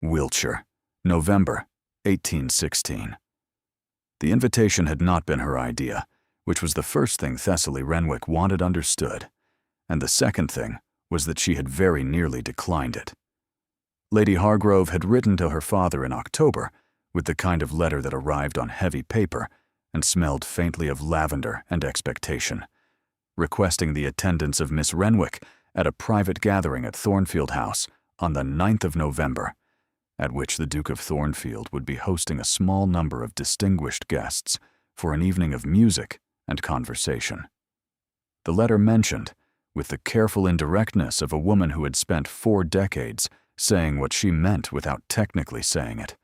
Wiltshire, November 1816. The invitation had not been her idea, which was the first thing Thessaly Renwick wanted understood, and the second thing was that she had very nearly declined it. Lady Hargrove had written to her father in October with the kind of letter that arrived on heavy paper and smelled faintly of lavender and expectation, requesting the attendance of Miss Renwick at a private gathering at Thornfield House on the 9th of November, at which the Duke of Thornfield would be hosting a small number of distinguished guests for an evening of music and conversation. The letter mentioned, with the careful indirectness of a woman who had spent 4 decades saying what she meant without technically saying it,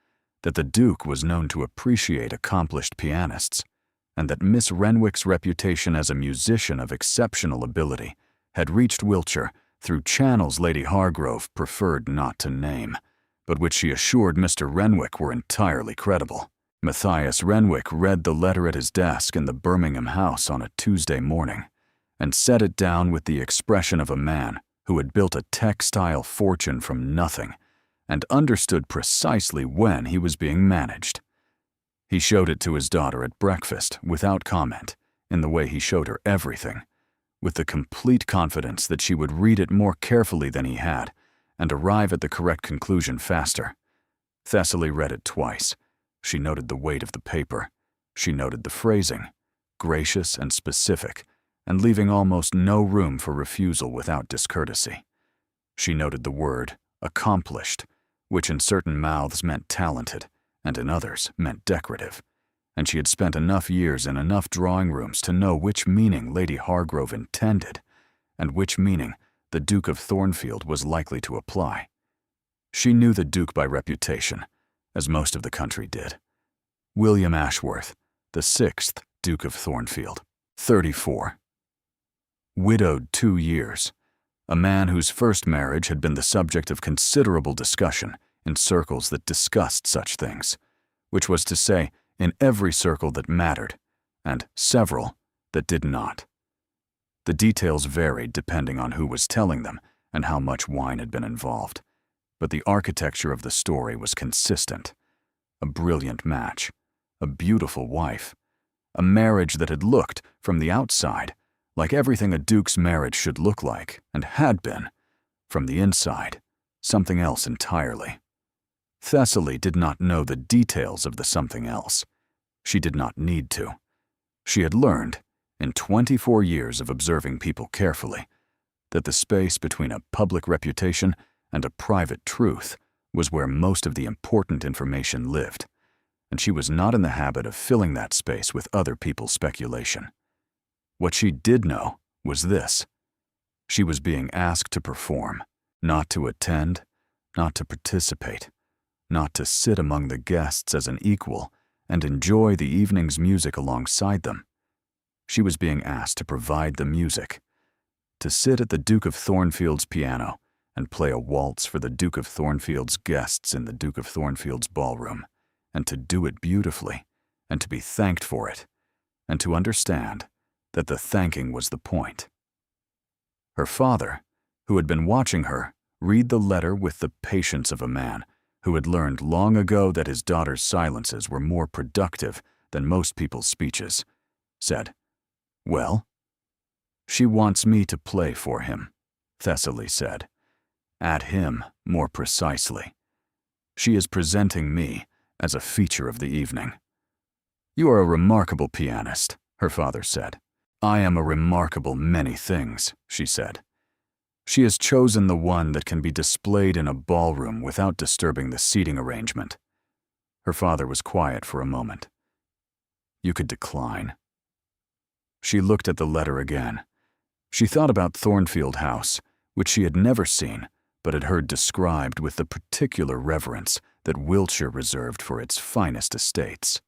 that the Duke was known to appreciate accomplished pianists, and that Miss Renwick's reputation as a musician of exceptional ability had reached Wiltshire through channels Lady Hargrove preferred not to name, but which she assured Mr. Renwick were entirely credible. Matthias Renwick read the letter at his desk in the Birmingham house on a Tuesday morning, and set it down with the expression of a man who had built a textile fortune from nothing and understood precisely when he was being managed. He showed it to his daughter at breakfast without comment, in the way he showed her everything, with the complete confidence that she would read it more carefully than he had and arrive at the correct conclusion faster. Thessaly read it twice. She noted the weight of the paper. She noted the phrasing, gracious and specific, and leaving almost no room for refusal without discourtesy. She noted the word accomplished, which in certain mouths meant talented, and in others meant decorative, and she had spent enough years in enough drawing rooms to know which meaning Lady Hargrove intended, and which meaning the Duke of Thornfield was likely to apply. She knew the Duke by reputation, as most of the country did. William Ashworth, the 6th Duke of Thornfield, 34. Widowed 2 years, a man whose first marriage had been the subject of considerable discussion in circles that discussed such things, which was to say, in every circle that mattered, and several that did not. The details varied depending on who was telling them and how much wine had been involved, but the architecture of the story was consistent. A brilliant match, a beautiful wife, a marriage that had looked, from the outside, like everything a duke's marriage should look like, and had been, from the inside, something else entirely. Thessaly did not know the details of the something else. She did not need to. She had learned, in 24 years of observing people carefully, that the space between a public reputation and a private truth was where most of the important information lived, and she was not in the habit of filling that space with other people's speculation. What she did know was this: she was being asked to perform, not to attend, not to participate, not to sit among the guests as an equal and enjoy the evening's music alongside them. She was being asked to provide the music, to sit at the Duke of Thornfield's piano and play a waltz for the Duke of Thornfield's guests in the Duke of Thornfield's ballroom, and to do it beautifully, and to be thanked for it, and to understand that the thanking was the point. Her father, who had been watching her read the letter with the patience of a man who had learned long ago that his daughter's silences were more productive than most people's speeches, said, "Well?" "She wants me to play for him," Thessaly said. "At him, more precisely. She is presenting me as a feature of the evening." "You are a remarkable pianist," her father said. "I am a remarkable many things," she said. "She has chosen the one that can be displayed in a ballroom without disturbing the seating arrangement." Her father was quiet for a moment. "You could decline." She looked at the letter again. She thought about Thornfield House, which she had never seen, but had heard described with the particular reverence that Wiltshire reserved for its finest estates.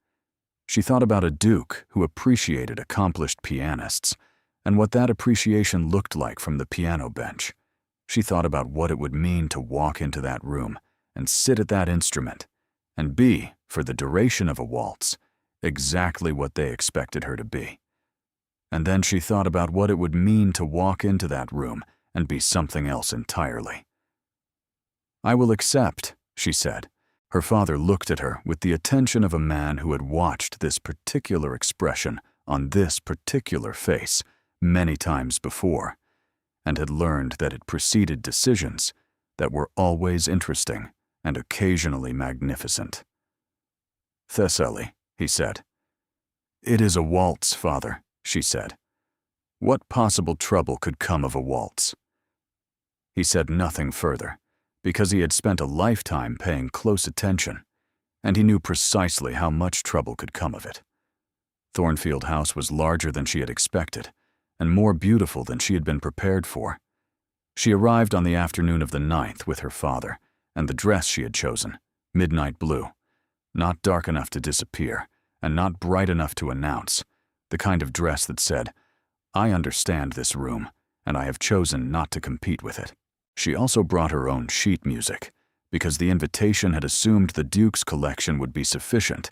She thought about a duke who appreciated accomplished pianists, and what that appreciation looked like from the piano bench. She thought about what it would mean to walk into that room and sit at that instrument and be, for the duration of a waltz, exactly what they expected her to be. And then she thought about what it would mean to walk into that room and be something else entirely. "I will accept," she said. Her father looked at her with the attention of a man who had watched this particular expression on this particular face many times before, and had learned that it preceded decisions that were always interesting and occasionally magnificent. "Thessaly," he said. "It is a waltz, father," she said. "What possible trouble could come of a waltz?" He said nothing further, because he had spent a lifetime paying close attention, and he knew precisely how much trouble could come of it. Thornfield House was larger than she had expected, and more beautiful than she had been prepared for. She arrived on the afternoon of the 9th with her father, and the dress she had chosen, midnight blue, not dark enough to disappear, and not bright enough to announce, the kind of dress that said, "I understand this room, and I have chosen not to compete with it." She also brought her own sheet music, because the invitation had assumed the Duke's collection would be sufficient,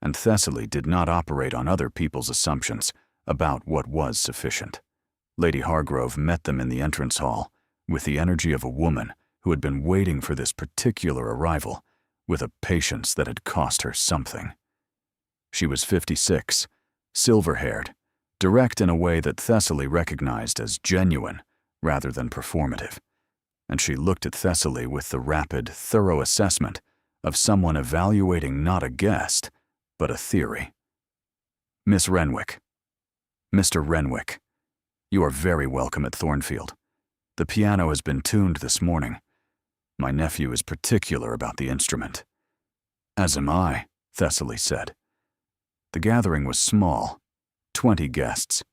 and Thessaly did not operate on other people's assumptions about what was sufficient. Lady Hargrove met them in the entrance hall with the energy of a woman who had been waiting for this particular arrival with a patience that had cost her something. She was 56, silver-haired, direct in a way that Thessaly recognized as genuine rather than performative, and she looked at Thessaly with the rapid, thorough assessment of someone evaluating not a guest, but a theory. "Miss Renwick. Mr. Renwick, you are very welcome at Thornfield. The piano has been tuned this morning. My nephew is particular about the instrument." "As am I," Thessaly said. The gathering was small, 20 guests.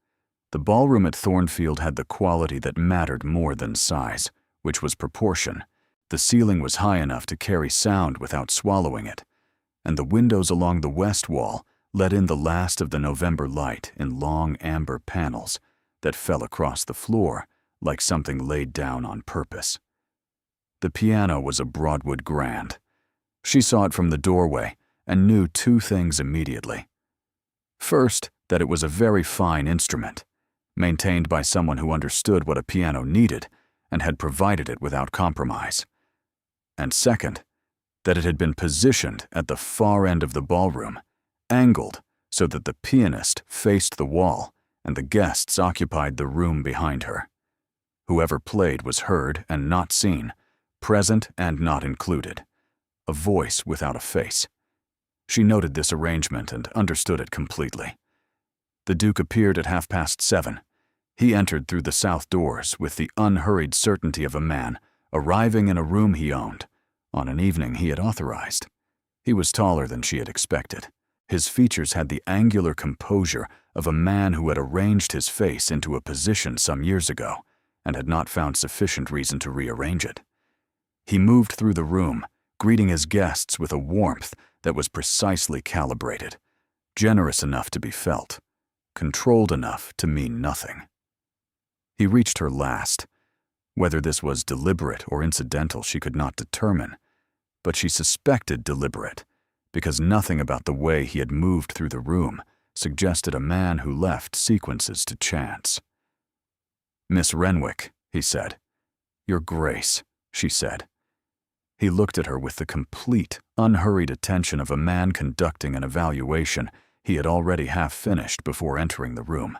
The ballroom at Thornfield had the quality that mattered more than size, which was proportion. The ceiling was high enough to carry sound without swallowing it, and the windows along the west wall let in the last of the November light in long amber panels that fell across the floor like something laid down on purpose. The piano was a Broadwood grand. She saw it from the doorway and knew two things immediately. First, that it was a very fine instrument, maintained by someone who understood what a piano needed and had provided it without compromise. And second, that it had been positioned at the far end of the ballroom, angled so that the pianist faced the wall and the guests occupied the room behind her. Whoever played was heard and not seen, present and not included, a voice without a face. She noted this arrangement and understood it completely. The Duke appeared at 7:30. He entered through the south doors with the unhurried certainty of a man arriving in a room he owned on an evening he had authorized. He was taller than she had expected. His features had the angular composure of a man who had arranged his face into a position some years ago and had not found sufficient reason to rearrange it. He moved through the room, greeting his guests with a warmth that was precisely calibrated, generous enough to be felt, controlled enough to mean nothing. He reached her last. Whether this was deliberate or incidental she could not determine, but she suspected deliberate, because nothing about the way he had moved through the room suggested a man who left sequences to chance. "Miss Renwick," he said. "Your Grace," she said. He looked at her with the complete, unhurried attention of a man conducting an evaluation he had already half finished before entering the room,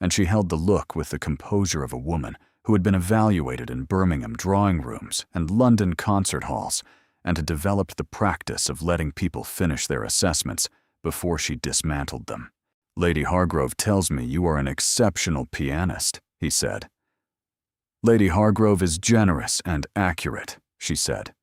and she held the look with the composure of a woman who had been evaluated in Birmingham drawing rooms and London concert halls and had developed the practice of letting people finish their assessments before she dismantled them. "Lady Hargrove tells me you are an exceptional pianist," he said. "Lady Hargrove is generous and accurate," she said.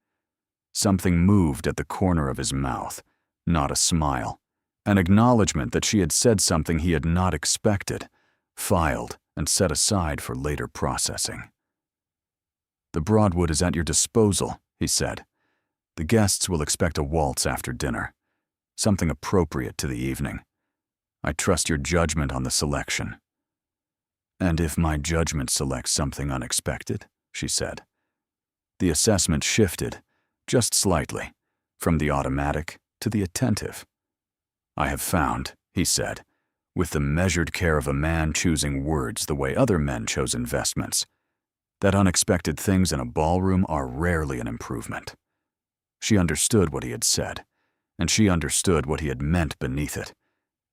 Something moved at the corner of his mouth, not a smile, an acknowledgement that she had said something he had not expected, filed and set aside for later processing. "The Broadwood is at your disposal," he said. "The guests will expect a waltz after dinner, something appropriate to the evening. I trust your judgment on the selection." "And if my judgment selects something unexpected?" she said. The assessment shifted, just slightly, from the automatic to the attentive. "I have found," he said, with the measured care of a man choosing words the way other men chose investments, "that unexpected things in a ballroom are rarely an improvement. She understood what he had said, and she understood what he had meant beneath it,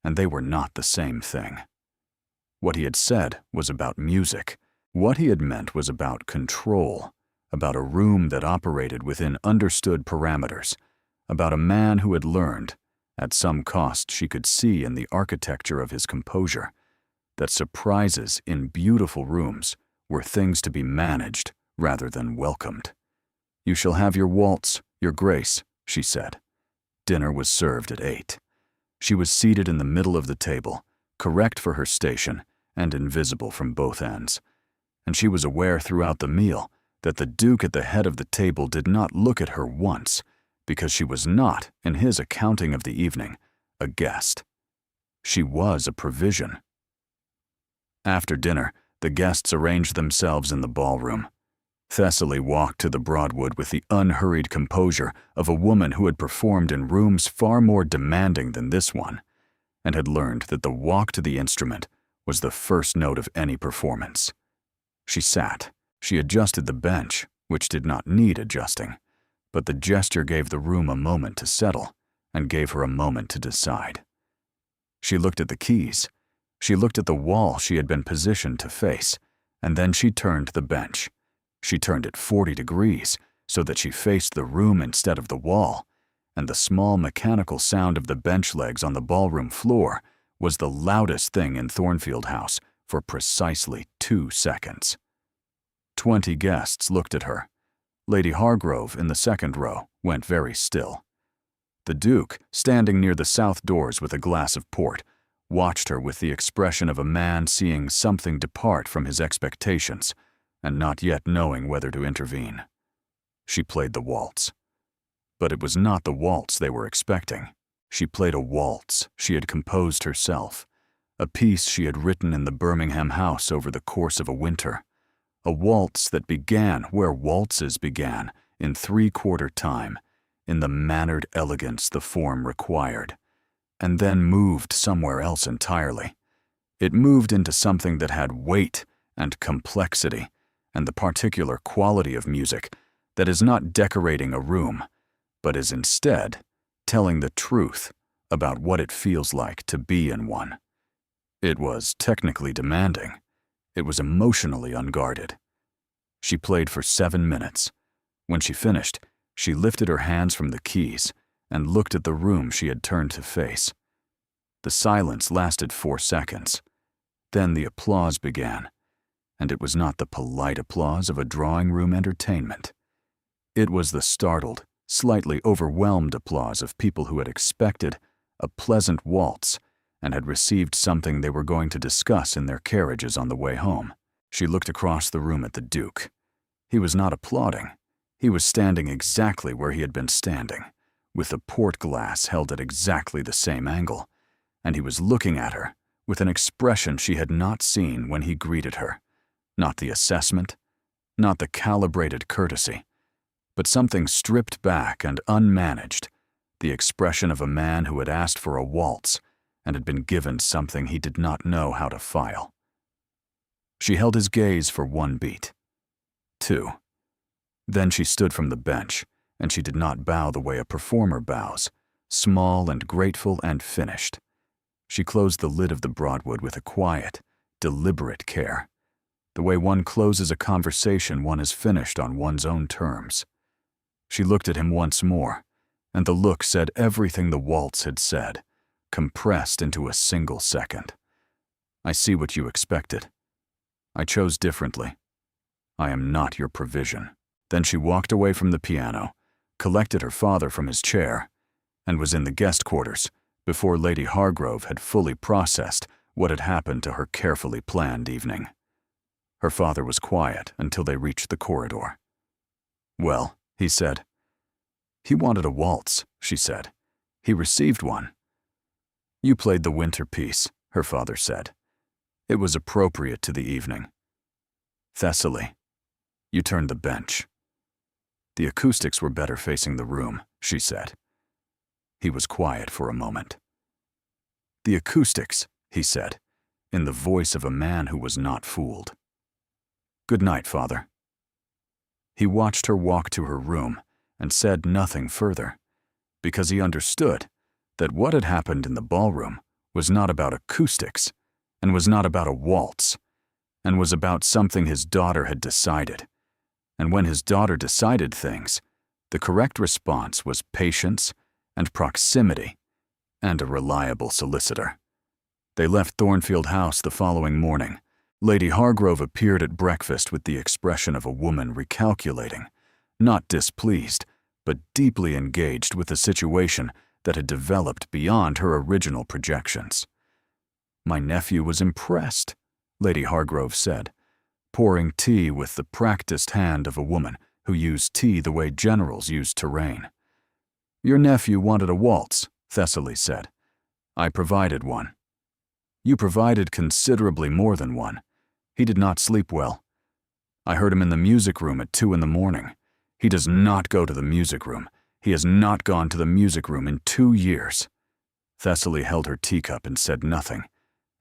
and they were not the same thing. What he had said was about music. What he had meant was about control, about a room that operated within understood parameters, about a man who had learned, at some cost she could see in the architecture of his composure, that surprises in beautiful rooms were things to be managed rather than welcomed. "You shall have your waltz, your grace," she said. Dinner was served at 8. She was seated in the middle of the table, correct for her station and invisible from both ends, and she was aware throughout the meal that the Duke at the head of the table did not look at her once, because she was not, in his accounting of the evening, a guest. She was a provision. After dinner, the guests arranged themselves in the ballroom. Thessaly walked to the Broadwood with the unhurried composure of a woman who had performed in rooms far more demanding than this one, and had learned that the walk to the instrument was the first note of any performance. She sat. She adjusted the bench, which did not need adjusting, but the gesture gave the room a moment to settle and gave her a moment to decide. She looked at the keys. She looked at the wall she had been positioned to face, and then she turned the bench. She turned it 40 degrees so that she faced the room instead of the wall, and the small mechanical sound of the bench legs on the ballroom floor was the loudest thing in Thornfield House for precisely 2 seconds. 20 guests looked at her. Lady Hargrove, in the second row, went very still. The Duke, standing near the south doors with a glass of port, watched her with the expression of a man seeing something depart from his expectations and not yet knowing whether to intervene. She played the waltz. But it was not the waltz they were expecting. She played a waltz she had composed herself, a piece she had written in the Birmingham house over the course of a winter, a waltz that began where waltzes began, in 3/4 time, in the mannered elegance the form required, and then moved somewhere else entirely. It moved into something that had weight and complexity and the particular quality of music that is not decorating a room, but is instead telling the truth about what it feels like to be in one. It was technically demanding. It was emotionally unguarded. She played for 7 minutes. When she finished, she lifted her hands from the keys and looked at the room she had turned to face. The silence lasted 4 seconds. Then the applause began, and it was not the polite applause of a drawing-room entertainment. It was the startled, slightly overwhelmed applause of people who had expected a pleasant waltz and had received something they were going to discuss in their carriages on the way home. She looked across the room at the Duke. He was not applauding. He was standing exactly where he had been standing, with the port glass held at exactly the same angle, and he was looking at her with an expression she had not seen when he greeted her. Not the assessment, not the calibrated courtesy, but something stripped back and unmanaged, the expression of a man who had asked for a waltz and had been given something he did not know how to file. She held his gaze for 1 beat, 2. Then she stood from the bench, and she did not bow the way a performer bows, small and grateful and finished. She closed the lid of the Broadwood with a quiet, deliberate care, the way one closes a conversation one has finished on one's own terms. She looked at him once more, and the look said everything the waltz had said, compressed into a single second. "I see what you expected. I chose differently. I am not your provision." Then she walked away from the piano, collected her father from his chair, and was in the guest quarters before Lady Hargrove had fully processed what had happened to her carefully planned evening. Her father was quiet until they reached the corridor. "Well," he said. "He wanted a waltz," she said. "He received one." "You played the winter piece," her father said. "It was appropriate to the evening." "Thessaly, you turned the bench." "The acoustics were better facing the room," she said. He was quiet for a moment. "The acoustics," he said, in the voice of a man who was not fooled. "Good night, Father." He watched her walk to her room and said nothing further, because he understood that what had happened in the ballroom was not about acoustics, and was not about a waltz, and was about something his daughter had decided. And when his daughter decided things, the correct response was patience and proximity and a reliable solicitor. They left Thornfield House the following morning. Lady Hargrove appeared at breakfast with the expression of a woman recalculating, not displeased, but deeply engaged with a situation that had developed beyond her original projections. "My nephew was impressed," Lady Hargrove said, pouring tea with the practiced hand of a woman who used tea the way generals use terrain. "Your nephew wanted a waltz," Thessaly said. "I provided one." "You provided considerably more than one. He did not sleep well. I heard him in the music room at 2 in the morning. He does not go to the music room. He has not gone to the music room in 2 years." Thessaly held her teacup and said nothing,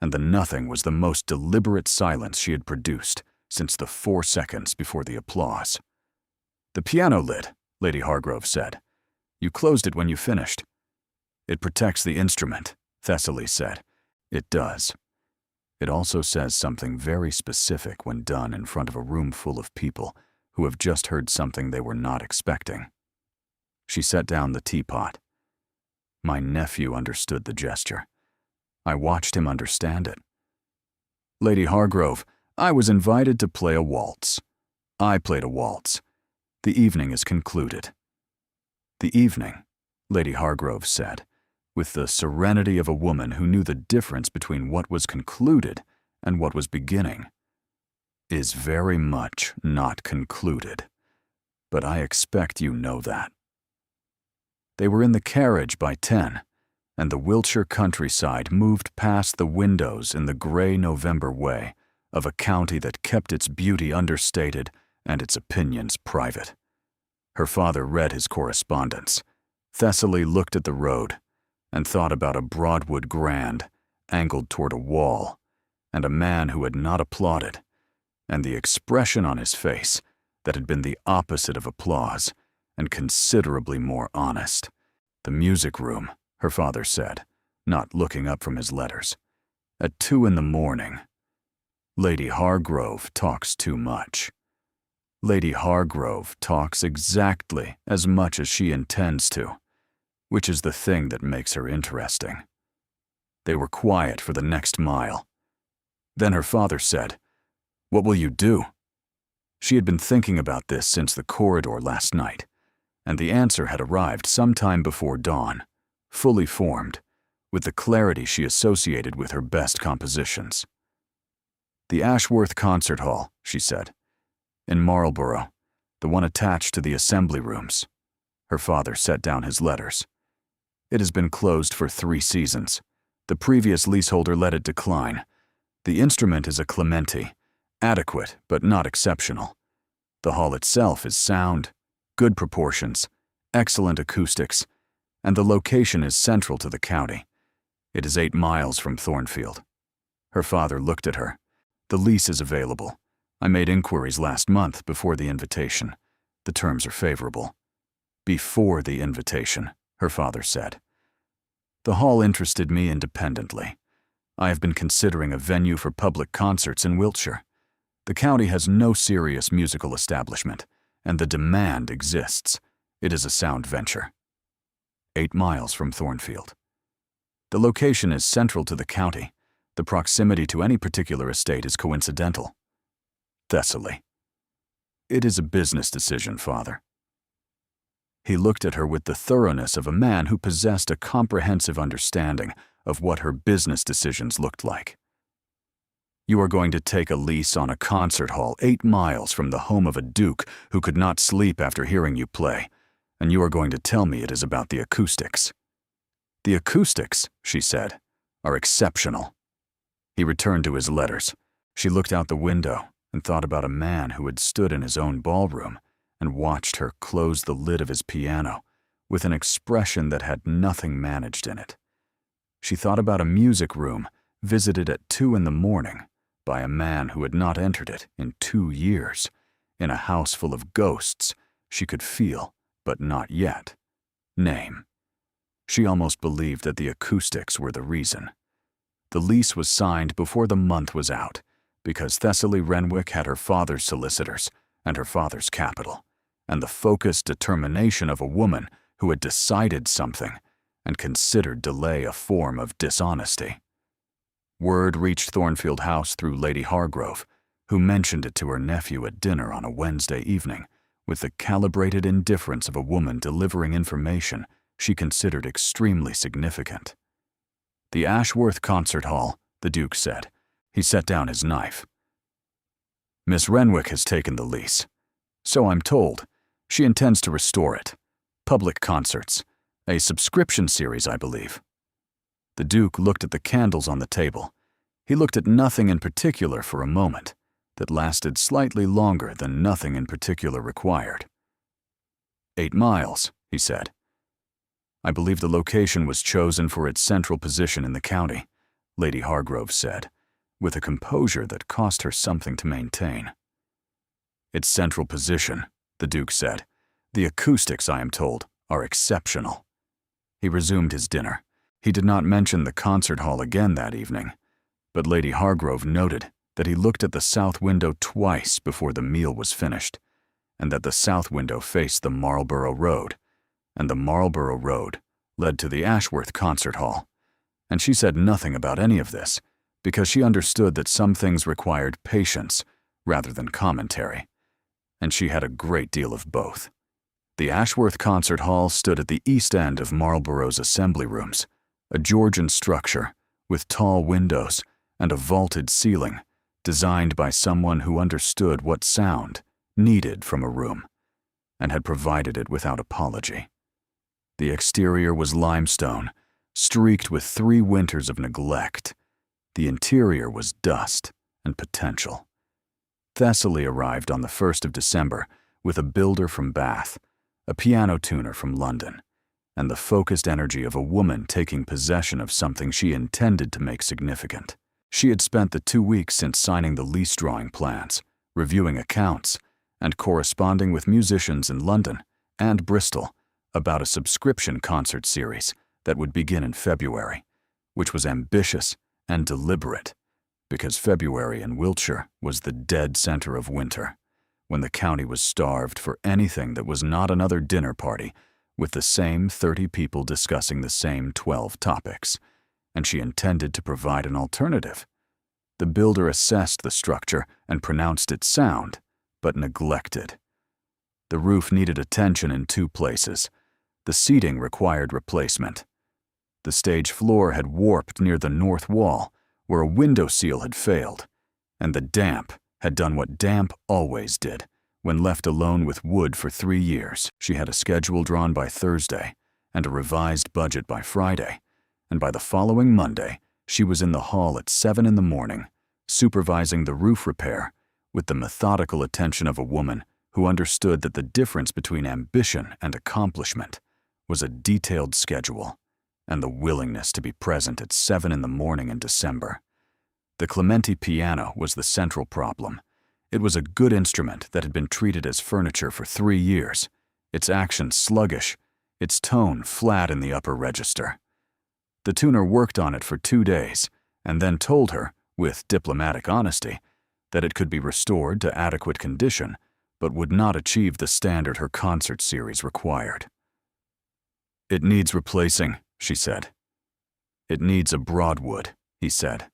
and the nothing was the most deliberate silence she had produced since the 4 seconds before the applause. "The piano lid," Lady Hargrove said. "You closed it when you finished." "It protects the instrument," Thessaly said. "It does. It also says something very specific when done in front of a room full of people who have just heard something they were not expecting." She set down the teapot. My nephew understood the gesture. I watched him understand it. "Lady Hargrove, I was invited to play a waltz. I played a waltz. The evening is concluded." "The evening," Lady Hargrove said, with the serenity of a woman who knew the difference between what was concluded and what was beginning, "is very much not concluded. But I expect you know that." They were in the carriage by 10, and the Wiltshire countryside moved past the windows in the gray November way of a county that kept its beauty understated and its opinions private. Her father read his correspondence. Thessaly looked at the road and thought about a Broadwood Grand angled toward a wall, and a man who had not applauded, and the expression on his face that had been the opposite of applause and considerably more honest. "The music room," her father said, not looking up from his letters. "At 2 in the morning. Lady Hargrove talks too much. Lady Hargrove talks exactly as much as she intends to, which is the thing that makes her interesting." They were quiet for the next mile. Then her father said, "What will you do?" She had been thinking about this since the corridor last night, and the answer had arrived some time before dawn, fully formed, with the clarity she associated with her best compositions. "The Ashworth Concert Hall," she said, "in Marlborough, the one attached to the assembly rooms." Her father set down his letters. "It has been closed for 3 seasons. The previous leaseholder let it decline. The instrument is a Clementi, adequate but not exceptional. The hall itself is sound, good proportions, excellent acoustics, and the location is central to the county. It is 8 miles from Thornfield." Her father looked at her. "The lease is available. I made inquiries last month before the invitation. The terms are favorable." "Before the invitation," her father said. "The hall interested me independently. I have been considering a venue for public concerts in Wiltshire. The county has no serious musical establishment, and the demand exists. It is a sound venture." 8 miles from Thornfield. "The location is central to the county. The proximity to any particular estate is coincidental." Thessaly. "It is a business decision, Father." He looked at her with the thoroughness of a man who possessed a comprehensive understanding of what her business decisions looked like. "You are going to take a lease on a concert hall 8 miles from the home of a duke who could not sleep after hearing you play, and you are going to tell me it is about the acoustics." "The acoustics," she said, "are exceptional." He returned to his letters. She looked out the window and thought about a man who had stood in his own ballroom and watched her close the lid of his piano with an expression that had nothing managed in it. She thought about a music room visited at 2 in the morning by a man who had not entered it in 2 years, in a house full of ghosts she could feel but not yet. Name. She almost believed that the acoustics were the reason. The lease was signed before the month was out, because Thessaly Renwick had her father's solicitors and her father's capital, and the focused determination of a woman who had decided something and considered delay a form of dishonesty. Word reached Thornfield House through Lady Hargrove, who mentioned it to her nephew at dinner on a Wednesday evening with the calibrated indifference of a woman delivering information she considered extremely significant. "The Ashworth Concert Hall," the Duke said. He set down his knife. "Miss Renwick has taken the lease. So I'm told. She intends to restore it. Public concerts. A subscription series, I believe." The Duke looked at the candles on the table. He looked at nothing in particular for a moment that lasted slightly longer than nothing in particular required. 8 miles, he said. "I believe the location was chosen for its central position in the county," Lady Hargrove said, with a composure that cost her something to maintain. "Its central position," the Duke said. "The acoustics, I am told, are exceptional." He resumed his dinner. He did not mention the concert hall again that evening, but Lady Hargrove noted that he looked at the south window twice before the meal was finished, and that the south window faced the Marlborough Road, and the Marlborough Road led to the Ashworth Concert Hall, and she said nothing about any of this because she understood that some things required patience rather than commentary, and she had a great deal of both. The Ashworth Concert Hall stood at the east end of Marlborough's assembly rooms, a Georgian structure with tall windows and a vaulted ceiling, designed by someone who understood what sound needed from a room and had provided it without apology. The exterior was limestone, streaked with 3 winters of neglect. The interior was dust and potential. Thessaly arrived on the 1st of December with a builder from Bath, a piano tuner from London, and the focused energy of a woman taking possession of something she intended to make significant. She had spent the 2 weeks since signing the lease drawing plans, reviewing accounts, and corresponding with musicians in London and Bristol about a subscription concert series that would begin in February, which was ambitious and deliberate, because February in Wiltshire was the dead center of winter, when the county was starved for anything that was not another dinner party with the same 30 people discussing the same 12 topics, and she intended to provide an alternative. The builder assessed the structure and pronounced it sound, but neglected. The roof needed attention in 2 places. The seating required replacement. The stage floor had warped near the north wall, where a window seal had failed, and the damp had done what damp always did. When left alone with wood for 3 years, she had a schedule drawn by Thursday and a revised budget by Friday, and by the following Monday, she was in the hall at 7 in the morning, supervising the roof repair with the methodical attention of a woman who understood that the difference between ambition and accomplishment was a detailed schedule and the willingness to be present at 7 in the morning in December. The Clementi piano was the central problem. It was a good instrument that had been treated as furniture for 3 years, its action sluggish, its tone flat in the upper register. The tuner worked on it for 2 days and then told her, with diplomatic honesty, that it could be restored to adequate condition, but would not achieve the standard her concert series required. "It needs replacing," she said. "It needs a Broadwood," he said.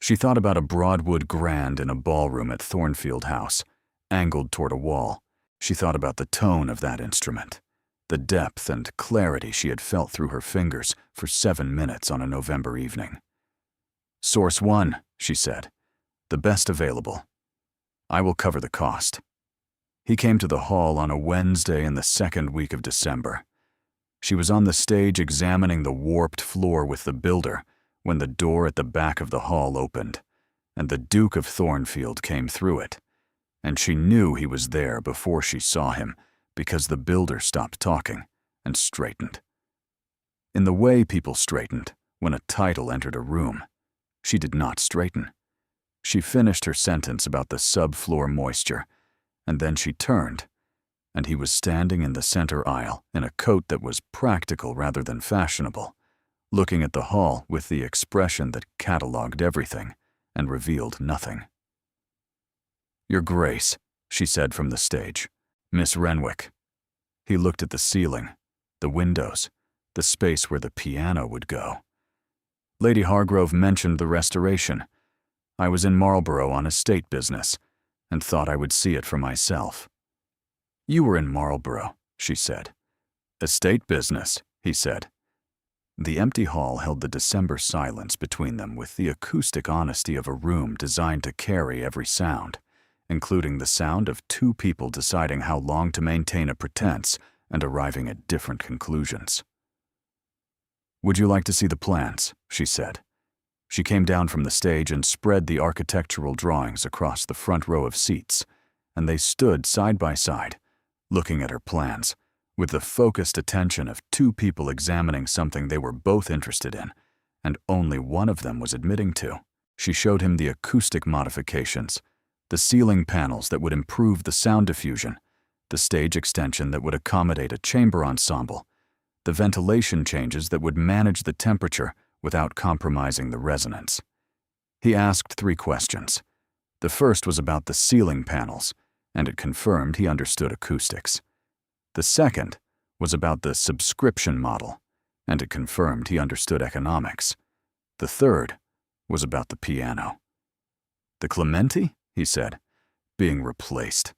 She thought about a Broadwood grand in a ballroom at Thornfield House, angled toward a wall. She thought about the tone of that instrument, the depth and clarity she had felt through her fingers for 7 minutes on a November evening. "Source 1, she said. "The best available. I will cover the cost." He came to the hall on a Wednesday in the 2nd week of December. She was on the stage examining the warped floor with the builder when the door at the back of the hall opened, and the Duke of Thornfield came through it, and she knew he was there before she saw him because the builder stopped talking and straightened. In the way people straightened when a title entered a room, she did not straighten. She finished her sentence about the subfloor moisture, and then she turned, and he was standing in the center aisle in a coat that was practical rather than fashionable, looking at the hall with the expression that catalogued everything and revealed nothing. "Your Grace," she said from the stage. "Miss Renwick." He looked at the ceiling, the windows, the space where the piano would go. "Lady Hargrove mentioned the restoration. I was in Marlborough on estate business and thought I would see it for myself." "You were in Marlborough," she said. "Estate business," he said. The empty hall held the December silence between them with the acoustic honesty of a room designed to carry every sound, including the sound of two people deciding how long to maintain a pretense and arriving at different conclusions. "Would you like to see the plans?" she said. She came down from the stage and spread the architectural drawings across the front row of seats, and they stood side by side, looking at her plans, with the focused attention of two people examining something they were both interested in, and only one of them was admitting to. She showed him the acoustic modifications, the ceiling panels that would improve the sound diffusion, the stage extension that would accommodate a chamber ensemble, the ventilation changes that would manage the temperature without compromising the resonance. He asked 3 questions. The first was about the ceiling panels, and it confirmed he understood acoustics. The second was about the subscription model, and it confirmed he understood economics. The third was about the piano. "The Clementi?" he said. "Being replaced.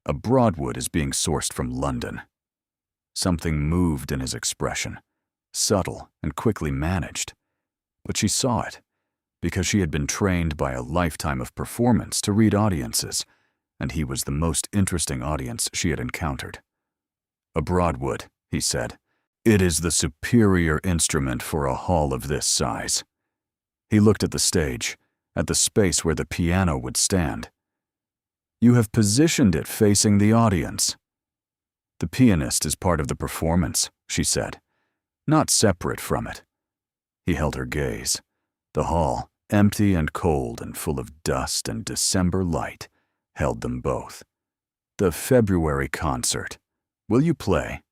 A Broadwood is being sourced from London." Something moved in his expression, subtle and quickly managed. But she saw it, because she had been trained by a lifetime of performance to read audiences, and he was the most interesting audience she had encountered. "A Broadwood," he said. "It is the superior instrument for a hall of this size." He looked at the stage, at the space where the piano would stand. "You have positioned it facing the audience." "The pianist is part of the performance," she said, "not separate from it." He held her gaze. The hall, empty and cold and full of dust and December light, held them both. "The February concert. Will you play?"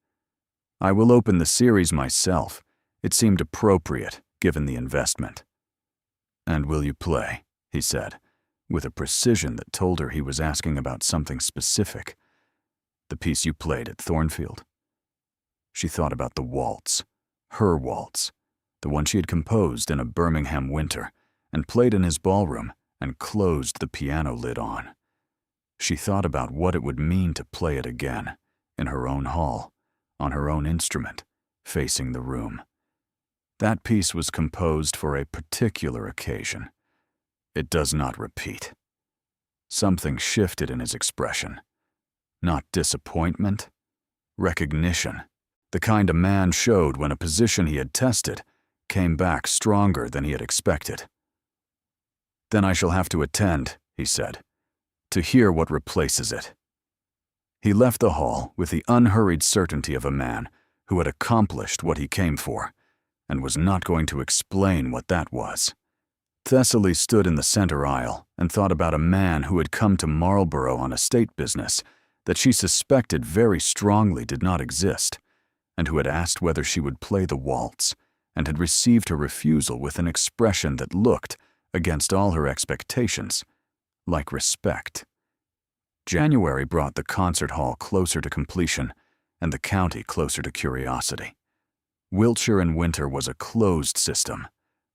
"I will open the series myself. It seemed appropriate, given the investment." "And will you play?" he said, with a precision that told her he was asking about something specific. "The piece you played at Thornfield?" She thought about the waltz, her waltz, the one she had composed in a Birmingham winter and played in his ballroom and closed the piano lid on. She thought about what it would mean to play it again, in her own hall, on her own instrument, facing the room. That piece was composed for a particular occasion. It does not repeat. Something shifted in his expression. Not disappointment, recognition, the kind a man showed when a position he had tested came back stronger than he had expected. "Then I shall have to attend," he said, "to hear what replaces it." He left the hall with the unhurried certainty of a man who had accomplished what he came for, and was not going to explain what that was. Thessaly stood in the center aisle and thought about a man who had come to Marlborough on estate business that she suspected very strongly did not exist, and who had asked whether she would play the waltz, and had received her refusal with an expression that looked, against all her expectations, like respect. January brought the concert hall closer to completion, and the county closer to curiosity. Wiltshire in winter was a closed system,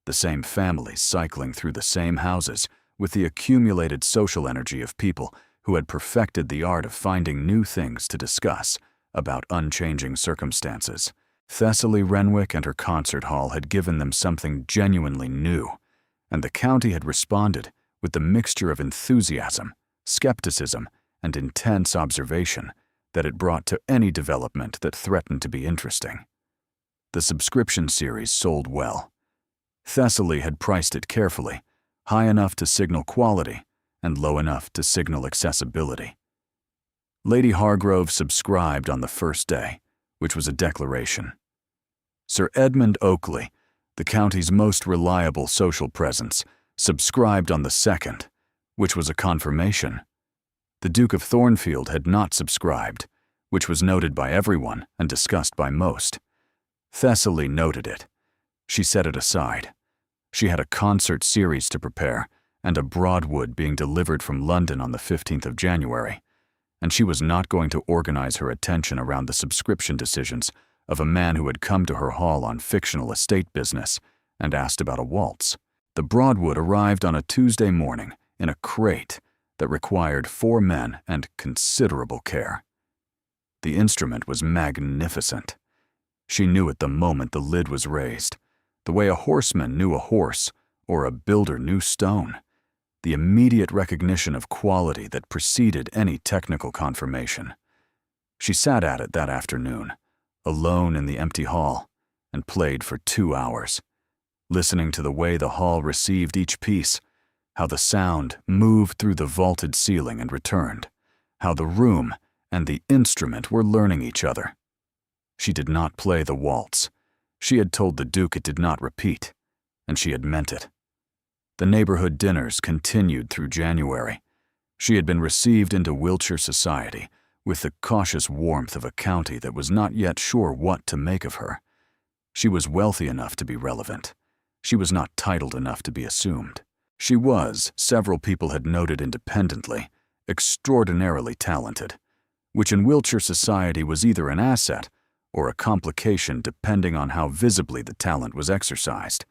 the same families cycling through the same houses with the accumulated social energy of people who had perfected the art of finding new things to discuss about unchanging circumstances. Thessaly Renwick and her concert hall had given them something genuinely new, and the county had responded with the mixture of enthusiasm, skepticism, and intense observation that it brought to any development that threatened to be interesting. The subscription series sold well. Thessaly had priced it carefully, high enough to signal quality and low enough to signal accessibility. Lady Hargrove subscribed on the first day, which was a declaration. Sir Edmund Oakley, the county's most reliable social presence, subscribed on the second, which was a confirmation. The Duke of Thornfield had not subscribed, which was noted by everyone and discussed by most. Thessaly noted it. She set it aside. She had a concert series to prepare and a Broadwood being delivered from London on the 15th of January, and she was not going to organize her attention around the subscription decisions of a man who had come to her hall on fictional estate business and asked about a waltz. The Broadwood arrived on a Tuesday morning in a crate that required 4 men and considerable care. The instrument was magnificent. She knew it the moment the lid was raised, the way a horseman knew a horse or a builder knew stone, the immediate recognition of quality that preceded any technical confirmation. She sat at it that afternoon, alone in the empty hall, and played for 2 hours, listening to the way the hall received each piece, how the sound moved through the vaulted ceiling and returned, how the room and the instrument were learning each other. She did not play the waltz. She had told the Duke it did not repeat, and she had meant it. The neighborhood dinners continued through January. She had been received into Wiltshire society with the cautious warmth of a county that was not yet sure what to make of her. She was wealthy enough to be relevant. She was not titled enough to be assumed. She was, several people had noted independently, extraordinarily talented, which in Wiltshire society was either an asset or a complication depending on how visibly the talent was exercised.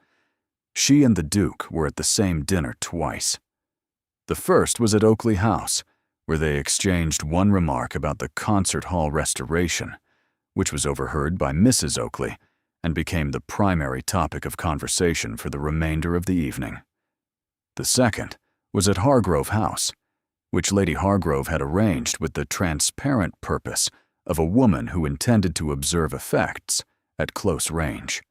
She and the Duke were at the same dinner twice. The first was at Oakley House, where they exchanged one remark about the concert hall restoration, which was overheard by Mrs. Oakley and became the primary topic of conversation for the remainder of the evening. The second was at Hargrove House, which Lady Hargrove had arranged with the transparent purpose of a woman who intended to observe effects at close range.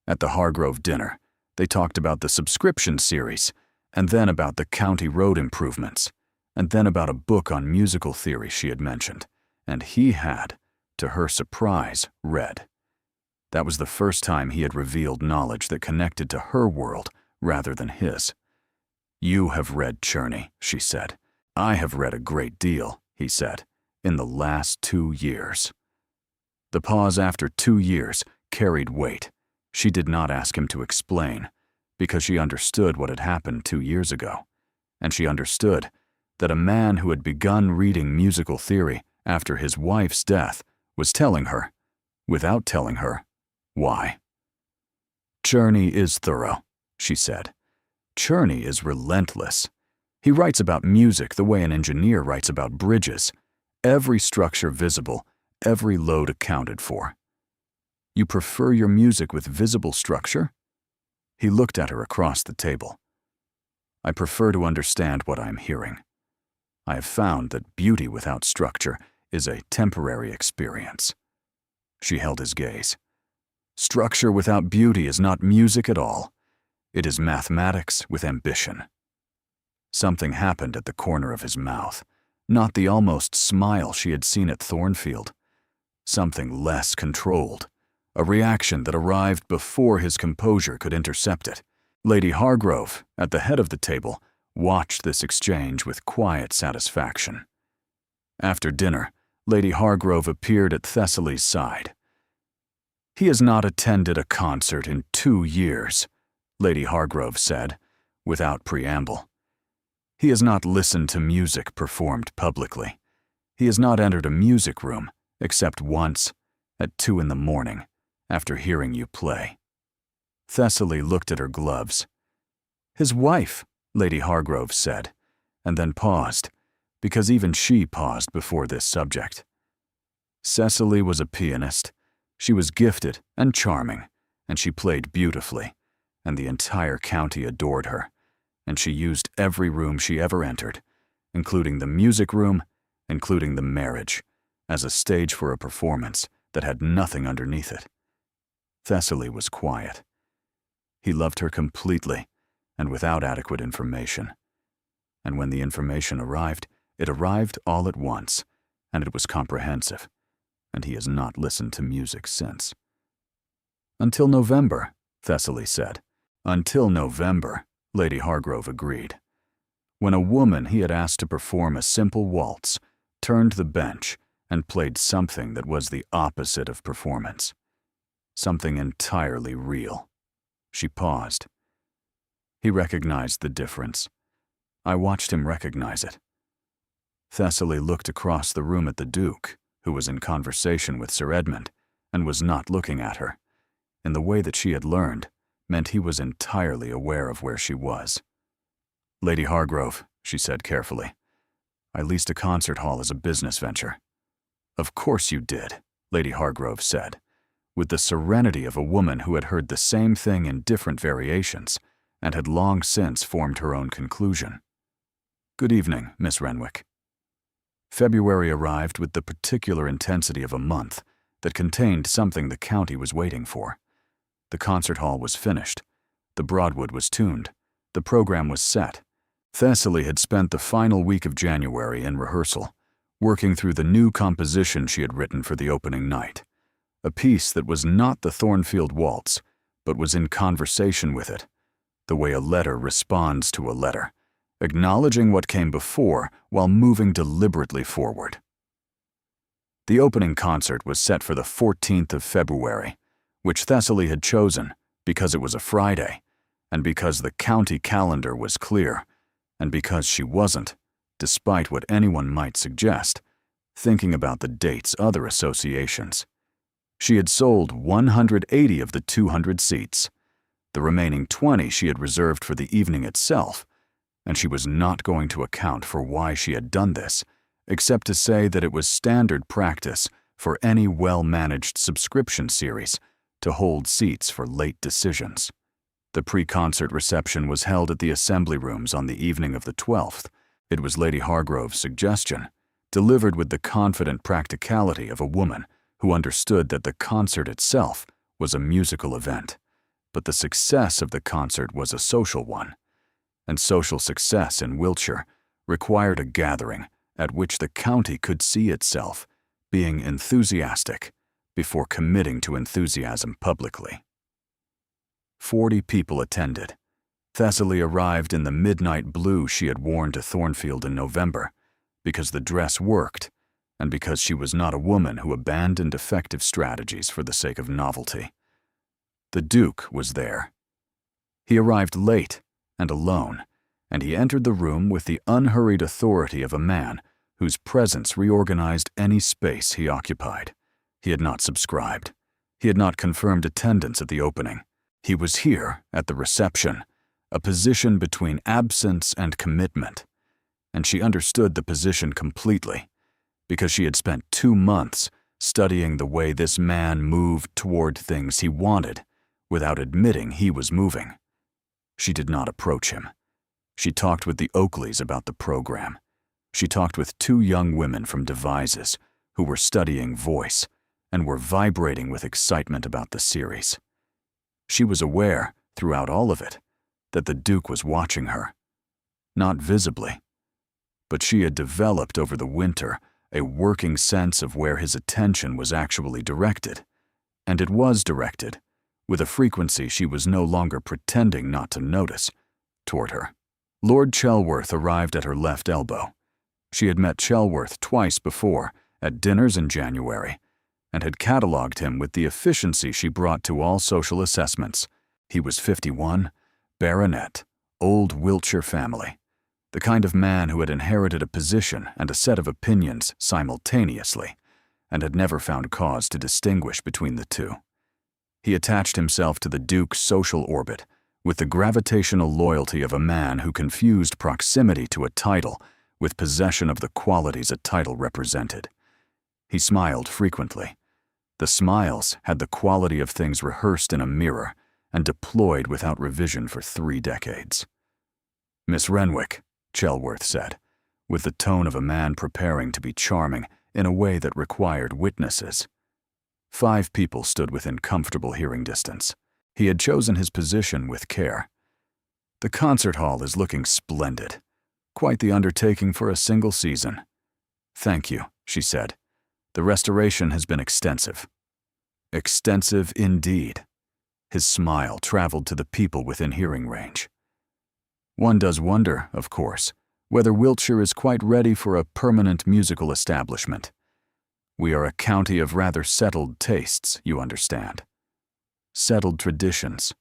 At the Hargrove dinner, they talked about the subscription series, and then about the county road improvements, and then about a book on musical theory she had mentioned, and he had, to her surprise, read. That was the first time he had revealed knowledge that connected to her world rather than his. "You have read Czerny," she said. "I have read a great deal," he said, "in the last 2 years." The pause after 2 years carried weight. She did not ask him to explain, because she understood what had happened 2 years ago, and she understood that a man who had begun reading musical theory after his wife's death was telling her, without telling her, why. "Czerny is thorough," she said. "Czerny is relentless. He writes about music the way an engineer writes about bridges, every structure visible, every load accounted for." "You prefer your music with visible structure?" He looked at her across the table. "I prefer to understand what I am hearing. I have found that beauty without structure is a temporary experience." She held his gaze. "Structure without beauty is not music at all. It is mathematics with ambition." Something happened at the corner of his mouth, not the almost smile she had seen at Thornfield. Something less controlled, a reaction that arrived before his composure could intercept it. Lady Hargrove, at the head of the table, watched this exchange with quiet satisfaction. After dinner, Lady Hargrove appeared at Thessaly's side. "He has not attended a concert in 2 years," Lady Hargrove said, without preamble. "He has not listened to music performed publicly. He has not entered a music room, except once, at 2 in the morning, after hearing you play." Thessaly looked at her gloves. "His wife," Lady Hargrove said, and then paused, because even she paused before this subject. Cecily was a pianist. She was gifted and charming, and she played beautifully, and the entire county adored her, and she used every room she ever entered, including the music room, including the marriage, as a stage for a performance that had nothing underneath it. Thessaly was quiet. He loved her completely and without adequate information. And when the information arrived, it arrived all at once, and it was comprehensive, and he has not listened to music since. "Until November," Thessaly said. "Until November," Lady Hargrove agreed. When a woman he had asked to perform a simple waltz turned the bench and played something that was the opposite of performance. Something entirely real. She paused. He recognized the difference. I watched him recognize it. Thessaly looked across the room at the Duke, who was in conversation with Sir Edmund, and was not looking at her, in the way that she had learned, meant he was entirely aware of where she was. "Lady Hargrove," she said carefully, "I leased a concert hall as a business venture." "Of course you did," Lady Hargrove said, with the serenity of a woman who had heard the same thing in different variations and had long since formed her own conclusion. "Good evening, Miss Renwick." February arrived with the particular intensity of a month that contained something the county was waiting for. The concert hall was finished. The Broadwood was tuned. The program was set. Thessaly had spent the final week of January in rehearsal, working through the new composition she had written for the opening night, a piece that was not the Thornfield Waltz, but was in conversation with it, the way a letter responds to a letter, acknowledging what came before while moving deliberately forward. The opening concert was set for the 14th of February, which Thessaly had chosen because it was a Friday, and because the county calendar was clear, and because she wasn't, despite what anyone might suggest, thinking about the date's other associations. She had sold 180 of the 200 seats. The remaining 20 she had reserved for the evening itself, and she was not going to account for why she had done this, except to say that it was standard practice for any well-managed subscription series to hold seats for late decisions. The pre-concert reception was held at the Assembly Rooms on the evening of the 12th. It was Lady Hargrove's suggestion, delivered with the confident practicality of a woman who understood that the concert itself was a musical event, but the success of the concert was a social one, and social success in Wiltshire required a gathering at which the county could see itself being enthusiastic before committing to enthusiasm publicly. 40 people attended. Thessaly arrived in the midnight blue she had worn to Thornfield in November, because the dress worked, and because she was not a woman who abandoned effective strategies for the sake of novelty. The Duke was there. He arrived late and alone, and he entered the room with the unhurried authority of a man whose presence reorganized any space he occupied. He had not subscribed. He had not confirmed attendance at the opening. He was here at the reception, a position between absence and commitment, and she understood the position completely, because she had spent 2 months studying the way this man moved toward things he wanted without admitting he was moving. She did not approach him. She talked with the Oakleys about the program. She talked with 2 young women from Devizes who were studying voice and were vibrating with excitement about the series. She was aware, throughout all of it, that the Duke was watching her. Not visibly, but she had developed over the winter a working sense of where his attention was actually directed, and it was directed, with a frequency she was no longer pretending not to notice, toward her. Lord Chelworth arrived at her left elbow. She had met Chelworth twice before, at dinners in January, and had catalogued him with the efficiency she brought to all social assessments. He was 51, baronet, old Wiltshire family, the kind of man who had inherited a position and a set of opinions simultaneously, and had never found cause to distinguish between the two. He attached himself to the Duke's social orbit with the gravitational loyalty of a man who confused proximity to a title with possession of the qualities a title represented. He smiled frequently. The smiles had the quality of things rehearsed in a mirror and deployed without revision for 3 decades. "Miss Renwick," Chelworth said, with the tone of a man preparing to be charming in a way that required witnesses. 5 people stood within comfortable hearing distance. He had chosen his position with care. "The concert hall is looking splendid. Quite the undertaking for a single season." "Thank you," she said. "The restoration has been extensive." "Extensive indeed." His smile traveled to the people within hearing range. "One does wonder, of course, whether Wiltshire is quite ready for a permanent musical establishment." We are a county of rather settled tastes, you understand. Settled traditions.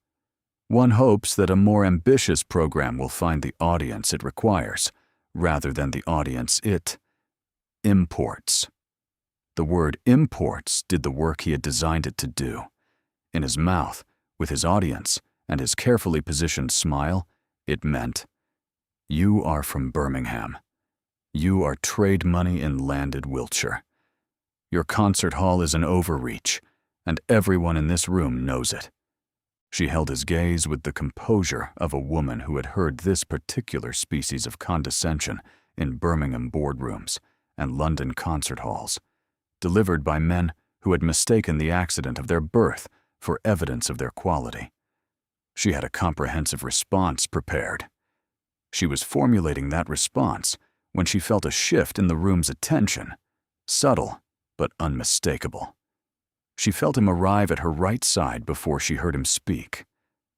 One hopes that a more ambitious program will find the audience it requires, rather than the audience it imports. The word imports did the work he had designed it to do. In his mouth, with his audience, and his carefully positioned smile, it meant, "You are from Birmingham. You are trade money in landed Wiltshire. Your concert hall is an overreach, and everyone in this room knows it." She held his gaze with the composure of a woman who had heard this particular species of condescension in Birmingham boardrooms and London concert halls, delivered by men who had mistaken the accident of their birth for evidence of their quality. She had a comprehensive response prepared. She was formulating that response when she felt a shift in the room's attention, subtle but unmistakable. She felt him arrive at her right side before she heard him speak,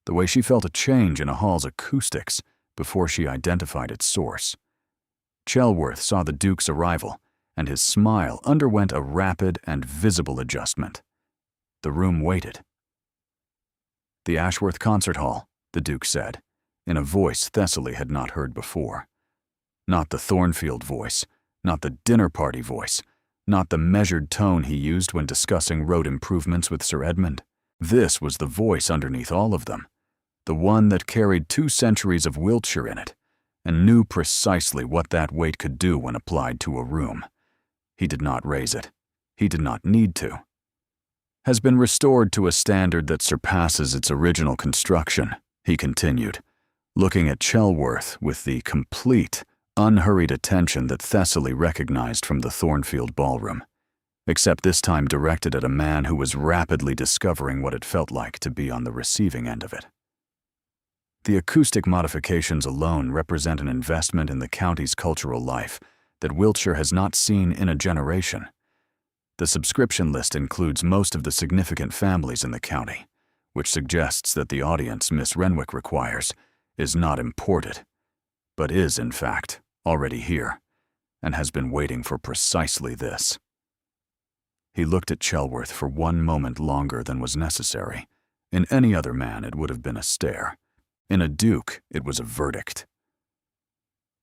the way she felt a change in a hall's acoustics before she identified its source. Chelworth saw the Duke's arrival, and his smile underwent a rapid and visible adjustment. The room waited. "The Ashworth Concert Hall," the Duke said, in a voice Thessaly had not heard before. Not the Thornfield voice, not the dinner party voice, not the measured tone he used when discussing road improvements with Sir Edmund. This was the voice underneath all of them, the one that carried 2 centuries of Wiltshire in it, and knew precisely what that weight could do when applied to a room. He did not raise it. He did not need to. "Has been restored to a standard that surpasses its original construction," he continued, looking at Chelworth with the complete, unhurried attention that Thessaly recognized from the Thornfield ballroom, except this time directed at a man who was rapidly discovering what it felt like to be on the receiving end of it. "The acoustic modifications alone represent an investment in the county's cultural life that Wiltshire has not seen in a generation. The subscription list includes most of the significant families in the county, which suggests that the audience Miss Renwick requires is not imported, but is, in fact, already here, and has been waiting for precisely this." He looked at Chelworth for 1 moment longer than was necessary. In any other man, it would have been a stare. In a Duke, it was a verdict.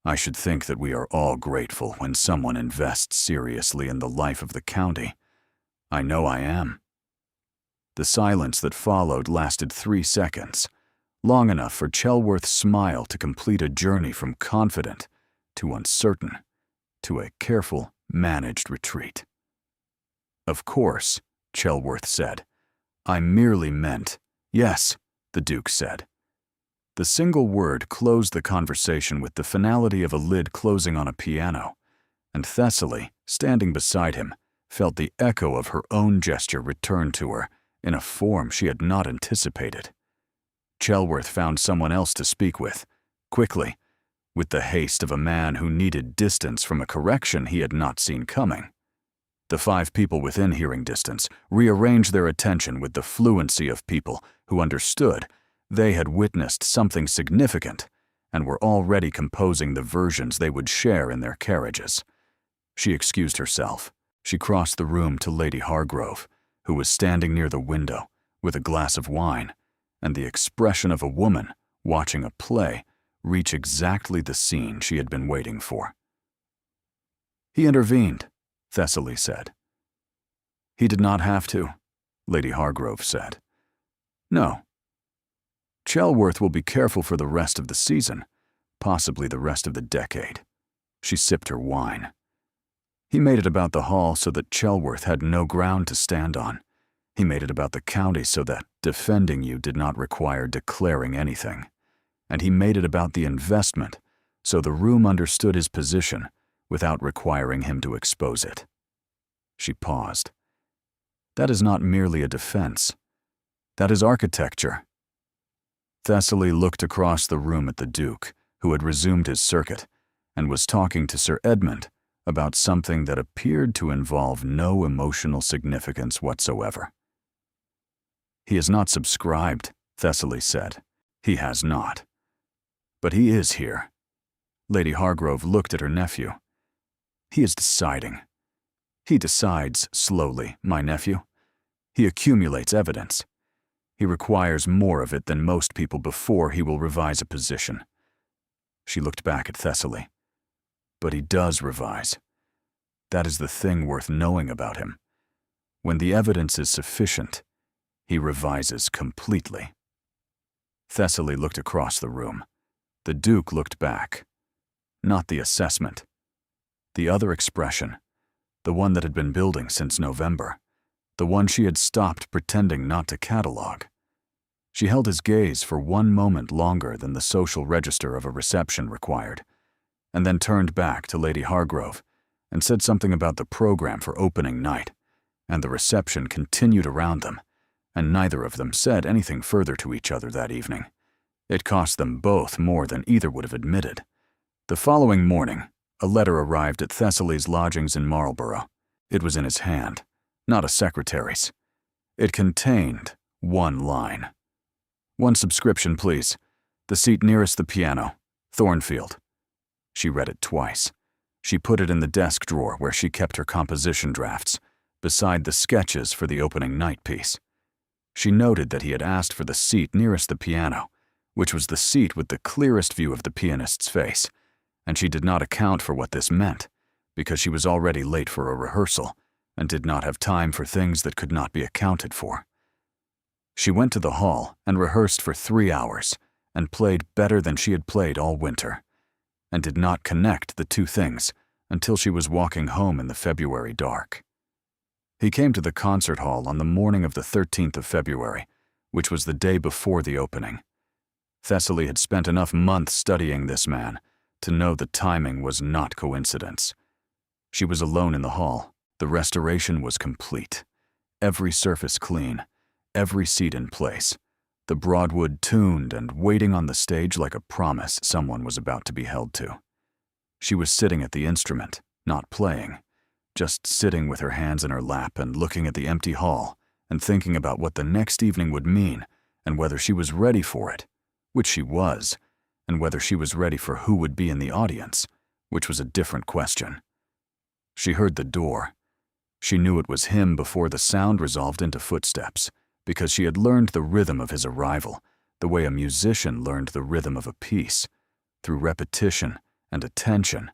"I should think that we are all grateful when someone invests seriously in the life of the county. I know I am." The silence that followed lasted 3 seconds, long enough for Chelworth's smile to complete a journey from confident to uncertain, to a careful, managed retreat. "Of course," Chelworth said. "I merely meant—" "Yes," the Duke said. The single word closed the conversation with the finality of a lid closing on a piano, and Thessaly, standing beside him, felt the echo of her own gesture return to her in a form she had not anticipated. Chelworth found someone else to speak with, quickly, with the haste of a man who needed distance from a correction he had not seen coming. The 5 people within hearing distance rearranged their attention with the fluency of people who understood they had witnessed something significant and were already composing the versions they would share in their carriages. She excused herself. She crossed the room to Lady Hargrove, who was standing near the window with a glass of wine and the expression of a woman watching a play reach exactly the scene she had been waiting for. "He intervened," Thessaly said. "He did not have to," Lady Hargrove said. "No. Chelworth will be careful for the rest of the season, possibly the rest of the decade." She sipped her wine. "He made it about the hall so that Chelworth had no ground to stand on. He made it about the county so that defending you did not require declaring anything. And he made it about the investment so the room understood his position without requiring him to expose it." She paused. "That is not merely a defense. That is architecture." Thessaly looked across the room at the Duke, who had resumed his circuit, and was talking to Sir Edmund about something that appeared to involve no emotional significance whatsoever. "He is not subscribed," Thessaly said. "He has not. But he is here." Lady Hargrove looked at her nephew. "He is deciding. He decides slowly, my nephew. He accumulates evidence. He requires more of it than most people before he will revise a position. She looked back at Thessaly. But he does revise. That is the thing worth knowing about him. When the evidence is sufficient, he revises completely. Thessaly looked across the room. The Duke looked back. Not the assessment. The other expression, the one that had been building since November, the one she had stopped pretending not to catalog. She held his gaze for one moment longer than the social register of a reception required, and then turned back to Lady Hargrove and said something about the program for opening night, and the reception continued around them, and neither of them said anything further to each other that evening. It cost them both more than either would have admitted. The following morning, a letter arrived at Thessaly's lodgings in Marlborough. It was in his hand, not a secretary's. It contained one line. "One subscription, please. The seat nearest the piano, Thornfield." She read it twice. She put it in the desk drawer where she kept her composition drafts, beside the sketches for the opening night piece. She noted that he had asked for the seat nearest the piano, which was the seat with the clearest view of the pianist's face, and she did not account for what this meant, because she was already late for a rehearsal and did not have time for things that could not be accounted for. She went to the hall and rehearsed for 3 hours and played better than she had played all winter, and did not connect the two things until she was walking home in the February dark. He came to the concert hall on the morning of the 13th of February, which was the day before the opening. Thessaly had spent enough months studying this man to know the timing was not coincidence. She was alone in the hall. The restoration was complete. Every surface clean, every seat in place, the broadwood tuned and waiting on the stage like a promise someone was about to be held to. She was sitting at the instrument, not playing, just sitting with her hands in her lap and looking at the empty hall and thinking about what the next evening would mean and whether she was ready for it, which she was, and whether she was ready for who would be in the audience, which was a different question. She heard the door. She knew it was him before the sound resolved into footsteps, because she had learned the rhythm of his arrival, the way a musician learned the rhythm of a piece, through repetition and attention,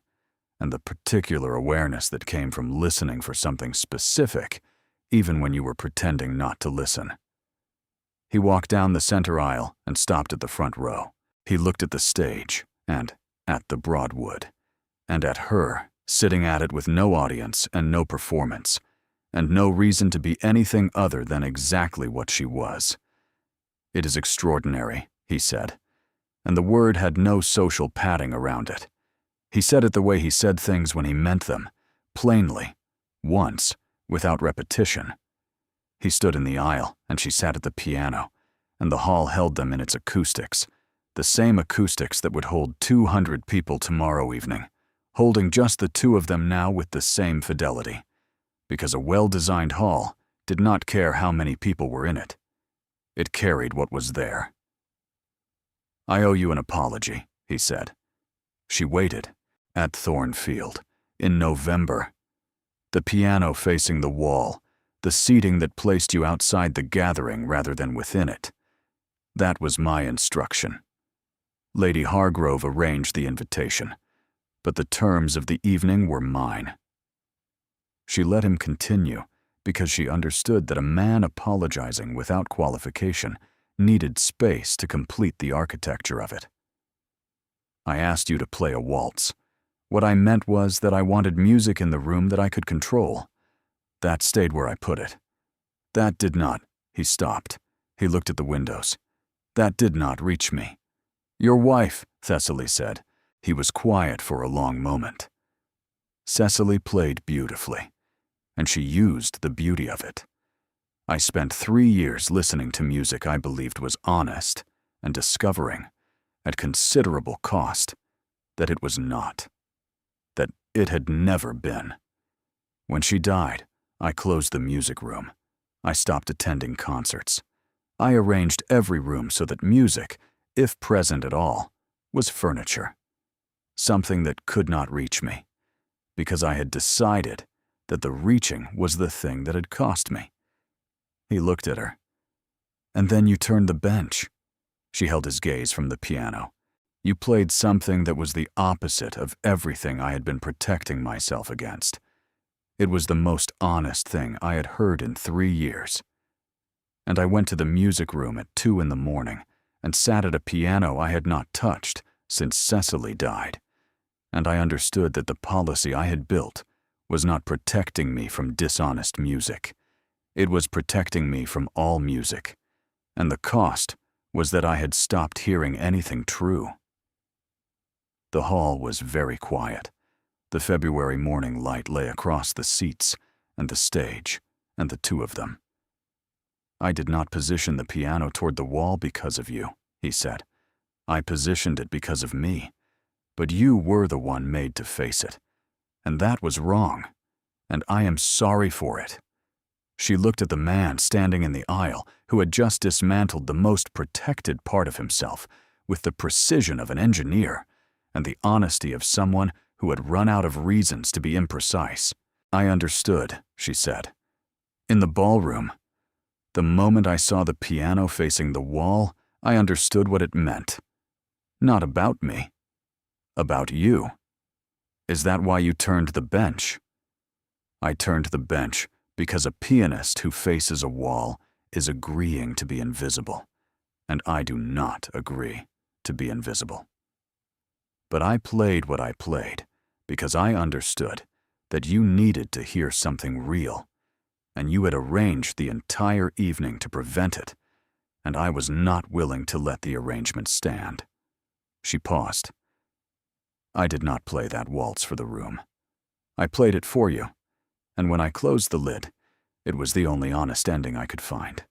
and the particular awareness that came from listening for something specific, even when you were pretending not to listen. He walked down the center aisle and stopped at the front row. He looked at the stage, and at the broadwood, and at her, sitting at it with no audience and no performance, and no reason to be anything other than exactly what she was. "It is extraordinary," he said, and the word had no social padding around it. He said it the way he said things when he meant them, plainly, once, without repetition. He stood in the aisle, and she sat at the piano, and the hall held them in its acoustics, the same acoustics that would hold 200 people tomorrow evening, holding just the two of them now with the same fidelity, because a well-designed hall did not care how many people were in it. It carried what was there. "I owe you an apology," he said. She waited, at Thornfield, in November. The piano facing the wall, the seating that placed you outside the gathering rather than within it. That was my instruction. Lady Hargrove arranged the invitation, but the terms of the evening were mine. She let him continue because she understood that a man apologizing without qualification needed space to complete the architecture of it. "I asked you to play a waltz. What I meant was that I wanted music in the room that I could control. That stayed where I put it. That did not." He stopped. He looked at the windows. "That did not reach me." "Your wife," Thessaly said. He was quiet for a long moment. Cecily played beautifully, and she used the beauty of it. I spent 3 years listening to music I believed was honest and discovering, at considerable cost, that it was not, that it had never been. When she died, I closed the music room. I stopped attending concerts. I arranged every room so that music, if present at all, was furniture, something that could not reach me, because I had decided that the reaching was the thing that had cost me. He looked at her. And then you turned the bench. She held his gaze from the piano. You played something that was the opposite of everything I had been protecting myself against. It was the most honest thing I had heard in 3 years. And I went to the music room at 2 in the morning and sat at a piano I had not touched since Cecily died. And I understood that the policy I had built was not protecting me from dishonest music. It was protecting me from all music. And the cost was that I had stopped hearing anything true. The hall was very quiet. The February morning light lay across the seats and the stage and the two of them. I did not position the piano toward the wall because of you, he said. I positioned it because of me. But you were the one made to face it. And that was wrong. And I am sorry for it. She looked at the man standing in the aisle who had just dismantled the most protected part of himself with the precision of an engineer and the honesty of someone who had run out of reasons to be imprecise. I understood, she said. In the ballroom, the moment I saw the piano facing the wall, I understood what it meant. Not about me. About you. Is that why you turned the bench? I turned the bench because a pianist who faces a wall is agreeing to be invisible, and I do not agree to be invisible. But I played what I played because I understood that you needed to hear something real, and you had arranged the entire evening to prevent it, and I was not willing to let the arrangement stand. She paused. I did not play that waltz for the room. I played it for you, and when I closed the lid, it was the only honest ending I could find.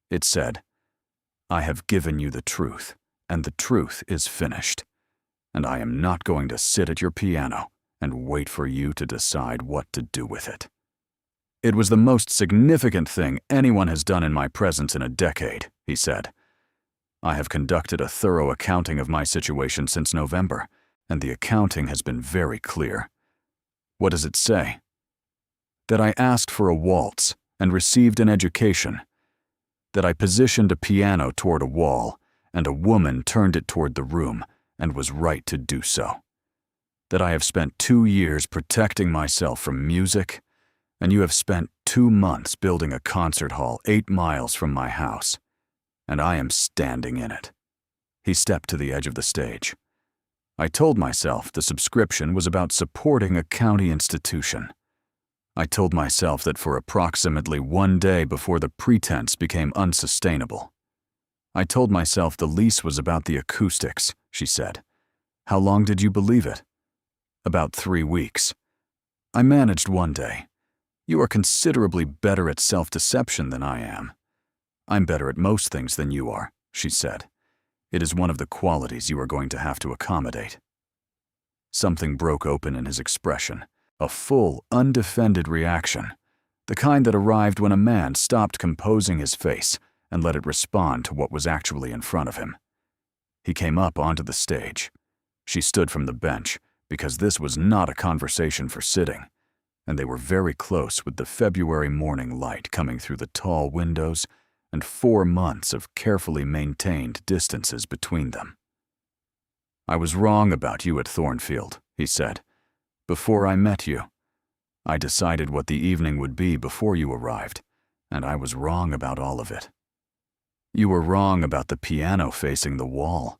It said, I have given you the truth, and the truth is finished, and I am not going to sit at your piano and wait for you to decide what to do with it. It was the most significant thing anyone has done in my presence in a decade, he said. I have conducted a thorough accounting of my situation since November, and the accounting has been very clear. What does it say? That I asked for a waltz and received an education. That I positioned a piano toward a wall, and a woman turned it toward the room and was right to do so. That I have spent 2 years protecting myself from music, and you have spent 2 months building a concert hall 8 miles from my house, and I am standing in it. He stepped to the edge of the stage. I told myself the subscription was about supporting a county institution. I told myself that for approximately 1 day before the pretense became unsustainable. I told myself the lease was about the acoustics, she said. How long did you believe it? About 3 weeks. I managed 1 day. You are considerably better at self-deception than I am. I'm better at most things than you are, she said. It is one of the qualities you are going to have to accommodate. Something broke open in his expression, a full, undefended reaction, the kind that arrived when a man stopped composing his face and let it respond to what was actually in front of him. He came up onto the stage. She stood from the bench, because this was not a conversation for sitting, and they were very close with the February morning light coming through the tall windows and 4 months of carefully maintained distances between them. I was wrong about you at Thornfield, he said. Before I met you, I decided what the evening would be before you arrived, and I was wrong about all of it. You were wrong about the piano facing the wall.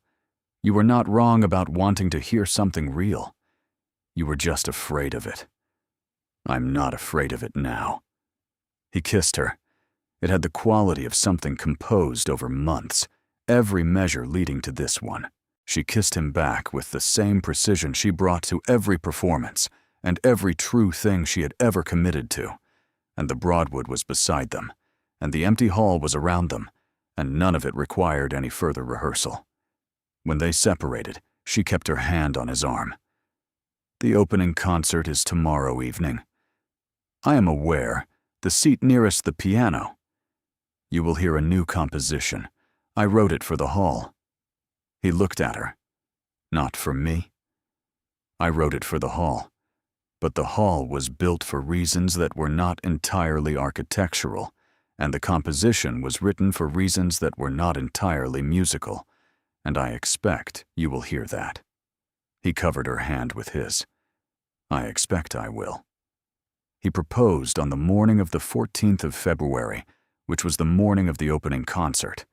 You were not wrong about wanting to hear something real. You were just afraid of it. I'm not afraid of it now. He kissed her. It had the quality of something composed over months, every measure leading to this one. She kissed him back with the same precision she brought to every performance and every true thing she had ever committed to, and the Broadwood was beside them, and the empty hall was around them, and none of it required any further rehearsal. When they separated, she kept her hand on his arm. The opening concert is tomorrow evening. I am aware, the seat nearest the piano. You will hear a new composition. I wrote it for the hall. He looked at her. Not for me. I wrote it for the hall. But the hall was built for reasons that were not entirely architectural, and the composition was written for reasons that were not entirely musical, and I expect you will hear that." He covered her hand with his. "I expect I will." He proposed on the morning of the 14th of February, which was the morning of the opening concert,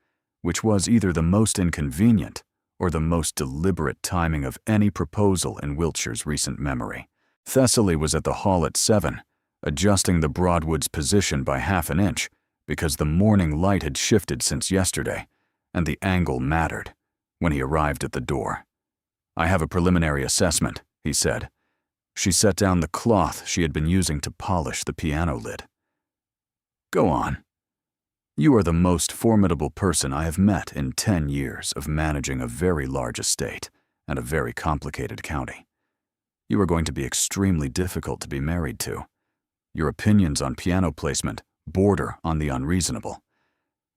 which was either the most inconvenient or the most deliberate timing of any proposal in Wiltshire's recent memory. Thessaly was at the hall at 7, adjusting the Broadwood's position by half an inch because the morning light had shifted since yesterday, and the angle mattered, when he arrived at the door. "I have a preliminary assessment," he said. She set down the cloth she had been using to polish the piano lid. "Go on. You are the most formidable person I have met in 10 years of managing a very large estate and a very complicated county. You are going to be extremely difficult to be married to. Your opinions on piano placement border on the unreasonable,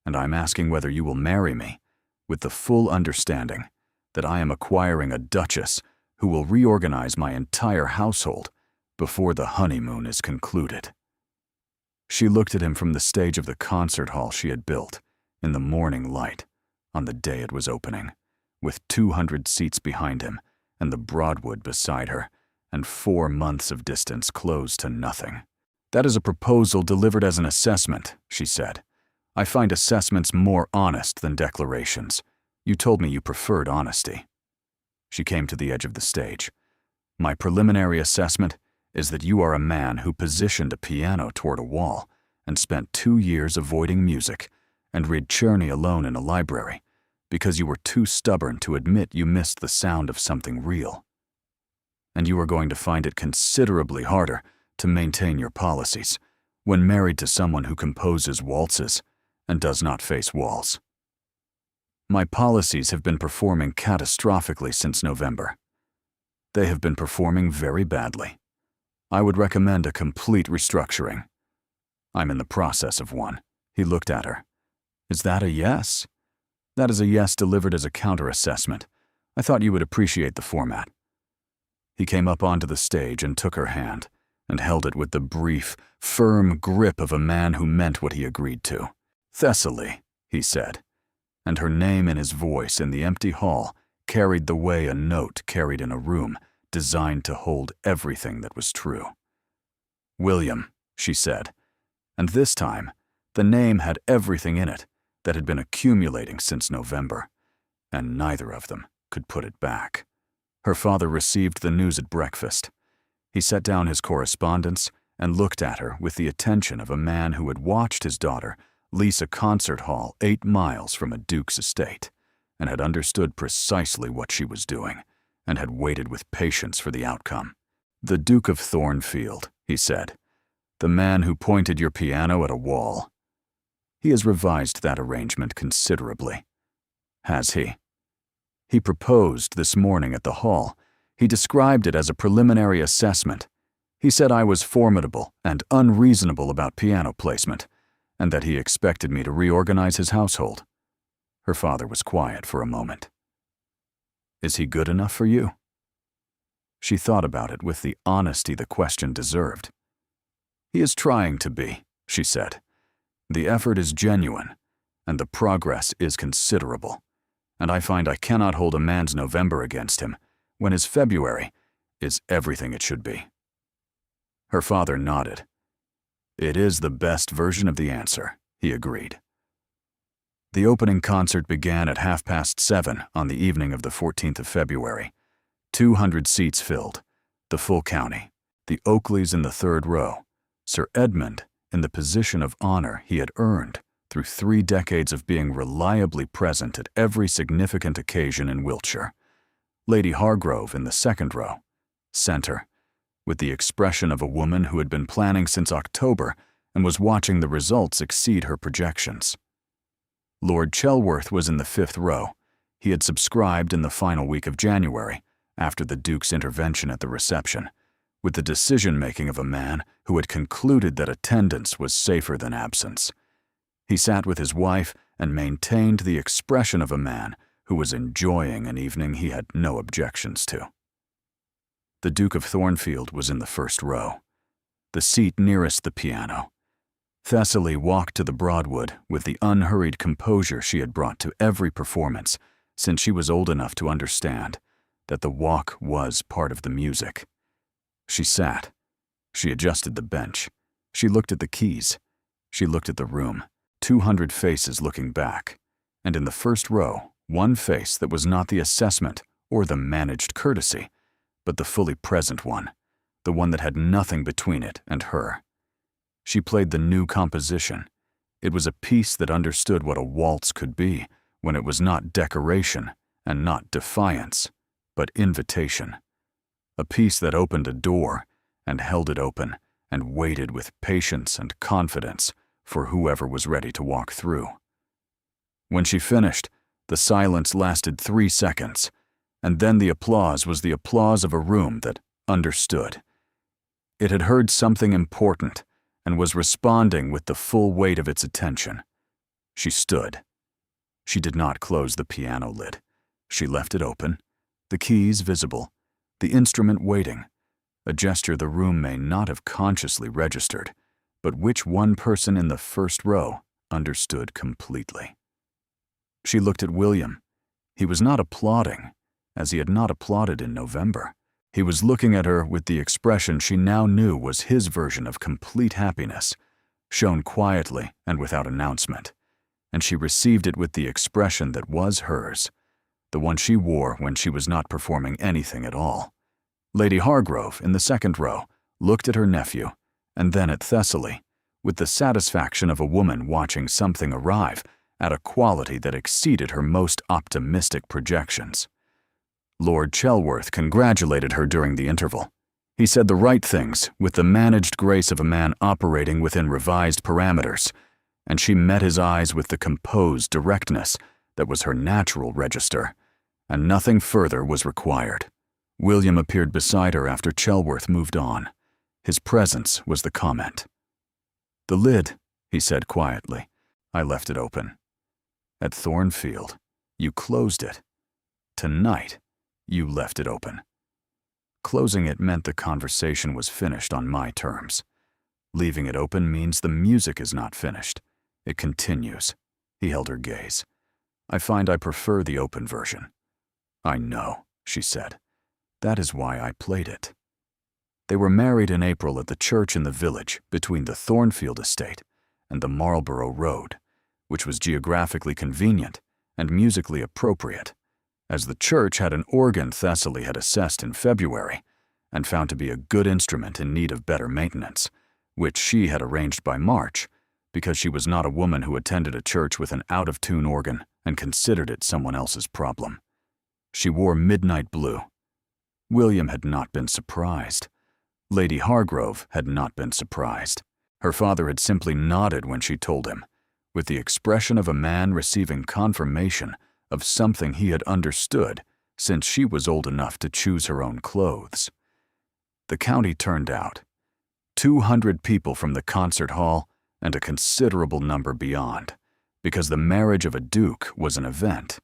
and I'm asking whether you will marry me with the full understanding that I am acquiring a duchess who will reorganize my entire household before the honeymoon is concluded." She looked at him from the stage of the concert hall she had built, in the morning light, on the day it was opening, with 200 seats behind him and the Broadwood beside her, and 4 months of distance closed to nothing. "That is a proposal delivered as an assessment," she said. "I find assessments more honest than declarations. You told me you preferred honesty." She came to the edge of the stage. "My preliminary assessment is that you are a man who positioned a piano toward a wall and spent 2 years avoiding music and read Czerny alone in a library because you were too stubborn to admit you missed the sound of something real. And you are going to find it considerably harder to maintain your policies when married to someone who composes waltzes and does not face walls. My policies have been performing catastrophically since November. They have been performing very badly. I would recommend a complete restructuring. I'm in the process of one." He looked at her. "Is that a yes?" "That is a yes delivered as a counter-assessment. I thought you would appreciate the format." He came up onto the stage and took her hand, and held it with the brief, firm grip of a man who meant what he agreed to. "Thessaly," he said, and her name in his voice in the empty hall carried the way a note carried in a room designed to hold everything that was true. "William," she said, and this time the name had everything in it that had been accumulating since November, and neither of them could put it back. Her father received the news at breakfast. He set down his correspondence and looked at her with the attention of a man who had watched his daughter lease a concert hall 8 miles from a duke's estate, and had understood precisely what she was doing, and had waited with patience for the outcome. "The Duke of Thornfield," he said, "the man who pointed your piano at a wall. He has revised that arrangement considerably." "Has he?" "He proposed this morning at the hall. He described it as a preliminary assessment. He said I was formidable and unreasonable about piano placement, and that he expected me to reorganize his household." Her father was quiet for a moment. "Is he good enough for you?" She thought about it with the honesty the question deserved. "He is trying to be," she said. "The effort is genuine, and the progress is considerable, and I find I cannot hold a man's November against him when his February is everything it should be." Her father nodded. "It is the best version of the answer," he agreed. The opening concert began at 7:30 on the evening of the 14th of February. 200 seats filled, the full county, the Oakleys in the 3rd row, Sir Edmund in the position of honor he had earned through 3 decades of being reliably present at every significant occasion in Wiltshire, Lady Hargrove in the 2nd row, center, with the expression of a woman who had been planning since October and was watching the results exceed her projections. Lord Chelworth was in the 5th row. He had subscribed in the final week of January, after the Duke's intervention at the reception, with the decision-making of a man who had concluded that attendance was safer than absence. He sat with his wife and maintained the expression of a man who was enjoying an evening he had no objections to. The Duke of Thornfield was in the first row, the seat nearest the piano. Thessaly walked to the Broadwood with the unhurried composure she had brought to every performance since she was old enough to understand that the walk was part of the music. She sat. She adjusted the bench. She looked at the keys. She looked at the room, 200 faces looking back, and in the first row, one face that was not the assessment or the managed courtesy, but the fully present one, the one that had nothing between it and her. She played the new composition. It was a piece that understood what a waltz could be when it was not decoration and not defiance, but invitation. A piece that opened a door and held it open and waited with patience and confidence for whoever was ready to walk through. When she finished, the silence lasted 3 seconds, and then the applause was the applause of a room that understood. It had heard something important and was responding with the full weight of its attention. She stood. She did not close the piano lid. She left it open, the keys visible, the instrument waiting, a gesture the room may not have consciously registered, but which one person in the first row understood completely. She looked at William. He was not applauding, as he had not applauded in November. He was looking at her with the expression she now knew was his version of complete happiness, shown quietly and without announcement, and she received it with the expression that was hers, the one she wore when she was not performing anything at all. Lady Hargrove, in the second row, looked at her nephew, and then at Thessaly, with the satisfaction of a woman watching something arrive at a quality that exceeded her most optimistic projections. Lord Chelworth congratulated her during the interval. He said the right things with the managed grace of a man operating within revised parameters, and she met his eyes with the composed directness that was her natural register, and nothing further was required. William appeared beside her after Chelworth moved on. His presence was the comment. "The lid," he said quietly. "I left it open. At Thornfield, you closed it. Tonight, you left it open." Closing it meant the conversation was finished on my terms. Leaving it open means the music is not finished. It continues. He held her gaze. "I find I prefer the open version." "I know," she said. "That is why I played it." They were married in April at the church in the village between the Thornfield estate and the Marlborough Road, which was geographically convenient and musically appropriate, as the church had an organ Thessaly had assessed in February and found to be a good instrument in need of better maintenance, which she had arranged by March because she was not a woman who attended a church with an out-of-tune organ and considered it someone else's problem. She wore midnight blue. William had not been surprised. Lady Hargrove had not been surprised. Her father had simply nodded when she told him, with the expression of a man receiving confirmation of something he had understood since she was old enough to choose her own clothes. The county turned out. 200 people from the concert hall and a considerable number beyond, because the marriage of a duke was an event,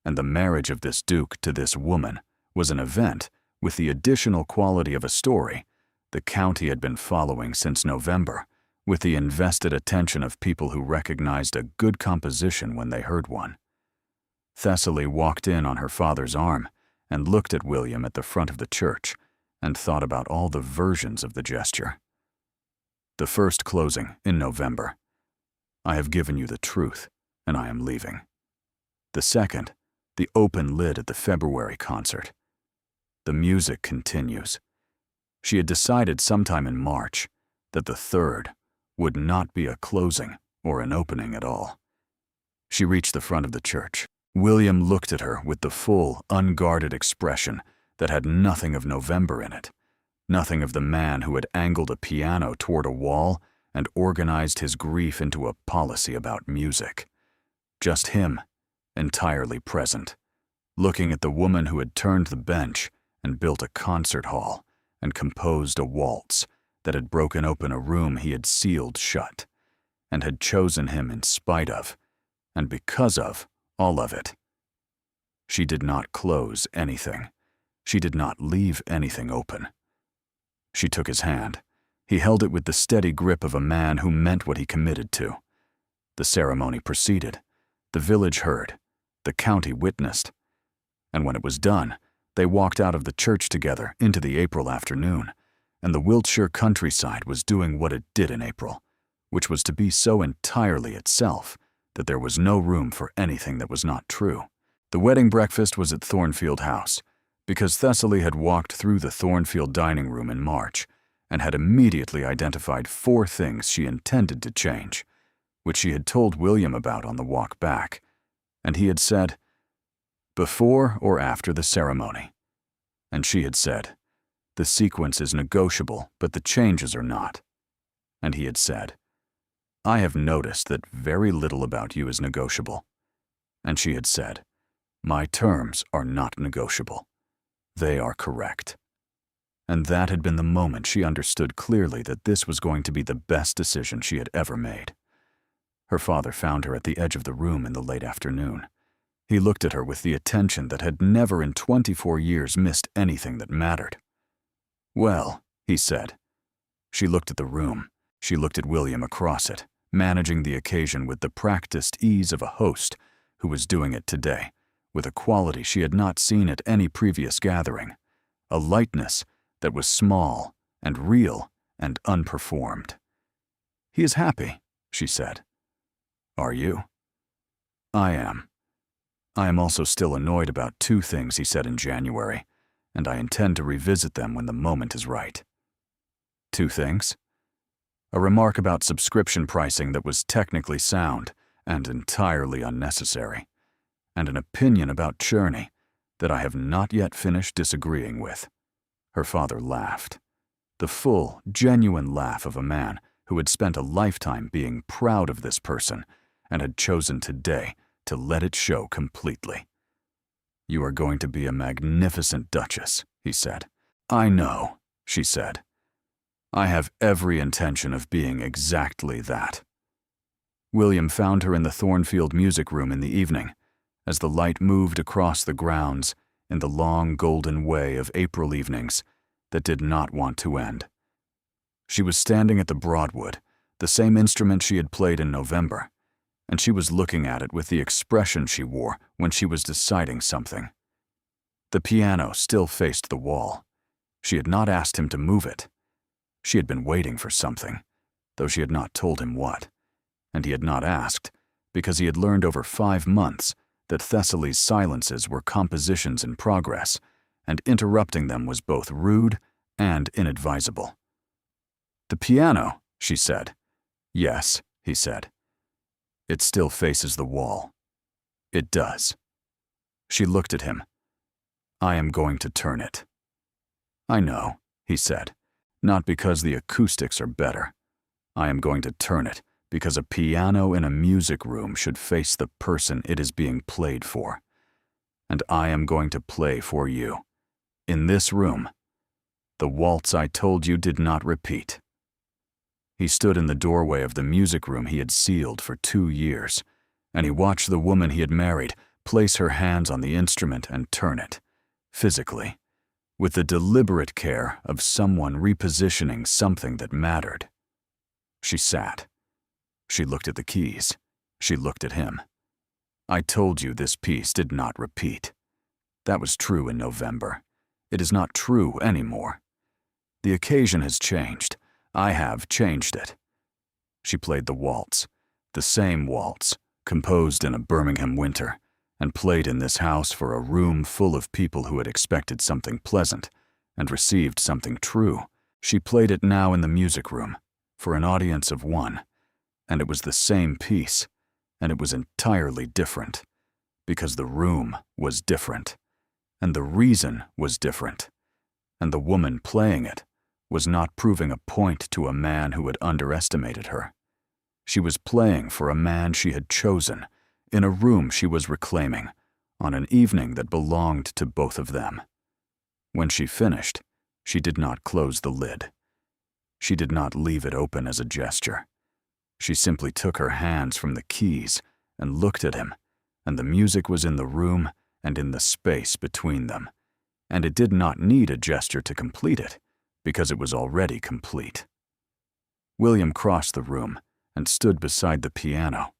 and the marriage of this duke to this woman was an event with the additional quality of a story the county had been following since November, with the invested attention of people who recognized a good composition when they heard one. Thessaly walked in on her father's arm and looked at William at the front of the church and thought about all the versions of the gesture. The first closing in November. "I have given you the truth, and I am leaving." The second, the open lid at the February concert. The music continues. She had decided sometime in March that the third would not be a closing or an opening at all. She reached the front of the church. William looked at her with the full, unguarded expression that had nothing of November in it, nothing of the man who had angled a piano toward a wall and organized his grief into a policy about music. Just him, entirely present, looking at the woman who had turned the bench and built a concert hall and composed a waltz that had broken open a room he had sealed shut, and had chosen him in spite of, and because of, all of it. She did not close anything. She did not leave anything open. She took his hand. He held it with the steady grip of a man who meant what he committed to. The ceremony proceeded. The village heard. The county witnessed. And when it was done, they walked out of the church together into the April afternoon, and the Wiltshire countryside was doing what it did in April, which was to be so entirely itself that there was no room for anything that was not true. The wedding breakfast was at Thornfield House, because Thessaly had walked through the Thornfield dining room in March and had immediately identified 4 things she intended to change, which she had told William about on the walk back, and he had said, "Before or after the ceremony?" And she had said, "The sequence is negotiable, but the changes are not." And he had said, "I have noticed that very little about you is negotiable." And she had said, "My terms are not negotiable. They are correct." And that had been the moment she understood clearly that this was going to be the best decision she had ever made. Her father found her at the edge of the room in the late afternoon. He looked at her with the attention that had never in 24 years missed anything that mattered. "Well," he said. She looked at the room. She looked at William across it, managing the occasion with the practiced ease of a host who was doing it today, with a quality she had not seen at any previous gathering, a lightness that was small and real and unperformed. "He is happy," she said. "Are you?" "I am. I am also still annoyed about 2 things he said in January, and I intend to revisit them when the moment is right." "2 things?" "A remark about subscription pricing that was technically sound and entirely unnecessary, and an opinion about Cherney that I have not yet finished disagreeing with." Her father laughed. The full, genuine laugh of a man who had spent a lifetime being proud of this person and had chosen today to let it show completely. "You are going to be a magnificent duchess," he said. "I know," she said. "I have every intention of being exactly that." William found her in the Thornfield music room in the evening, as the light moved across the grounds in the long golden way of April evenings that did not want to end. She was standing at the Broadwood, the same instrument she had played in November, and she was looking at it with the expression she wore when she was deciding something. The piano still faced the wall. She had not asked him to move it. She had been waiting for something, though she had not told him what, and he had not asked, because he had learned over 5 months that Thessaly's silences were compositions in progress, and interrupting them was both rude and inadvisable. "The piano," she said. "Yes," he said. "It still faces the wall." "It does." She looked at him. "I am going to turn it." "I know," he said, "not because the acoustics are better. I am going to turn it because a piano in a music room should face the person it is being played for. And I am going to play for you. In this room. The waltz I told you did not repeat." He stood in the doorway of the music room he had sealed for 2 years, and he watched the woman he had married place her hands on the instrument and turn it, physically, with the deliberate care of someone repositioning something that mattered. She sat. She looked at the keys. She looked at him. "I told you this piece did not repeat. That was true in November. It is not true anymore. The occasion has changed. I have changed it." She played the waltz, the same waltz, composed in a Birmingham winter, and played in this house for a room full of people who had expected something pleasant and received something true. She played it now in the music room, for an audience of 1, and it was the same piece, and it was entirely different, because the room was different, and the reason was different, and the woman playing it was not proving a point to a man who had underestimated her. She was playing for a man she had chosen, in a room she was reclaiming, on an evening that belonged to both of them. When she finished, she did not close the lid. She did not leave it open as a gesture. She simply took her hands from the keys and looked at him, and the music was in the room and in the space between them, and it did not need a gesture to complete it, because it was already complete. William crossed the room and stood beside the piano.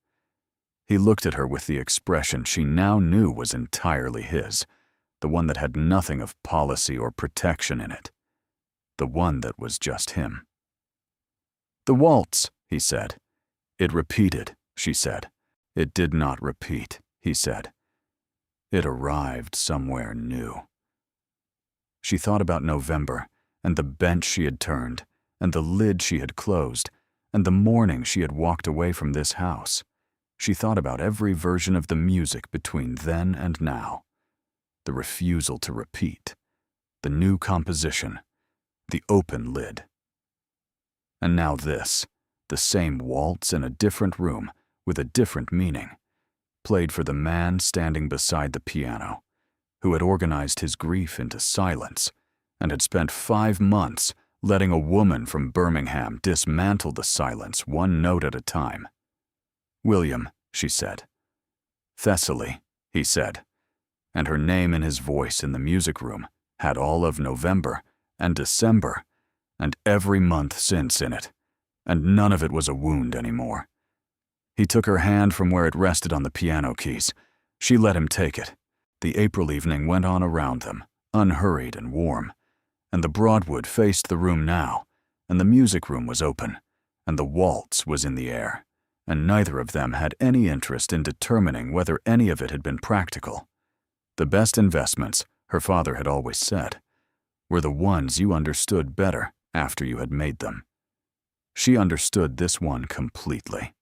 He looked at her with the expression she now knew was entirely his, the one that had nothing of policy or protection in it, the one that was just him. "The waltz," he said. "It repeated," she said. "It did not repeat," he said. "It arrived somewhere new." She thought about November, and the bench she had turned, and the lid she had closed, and the morning she had walked away from this house. She thought about every version of the music between then and now. The refusal to repeat, the new composition, the open lid. And now this, the same waltz in a different room with a different meaning, played for the man standing beside the piano, who had organized his grief into silence and had spent 5 months letting a woman from Birmingham dismantle the silence one note at a time. "William," she said. "Thessaly," he said, and her name in his voice in the music room had all of November and December and every month since in it, and none of it was a wound anymore. He took her hand from where it rested on the piano keys. She let him take it. The April evening went on around them, unhurried and warm, and the Broadwood faced the room now, and the music room was open, and the waltz was in the air, and neither of them had any interest in determining whether any of it had been practical. The best investments, her father had always said, were the ones you understood better after you had made them. She understood this one completely.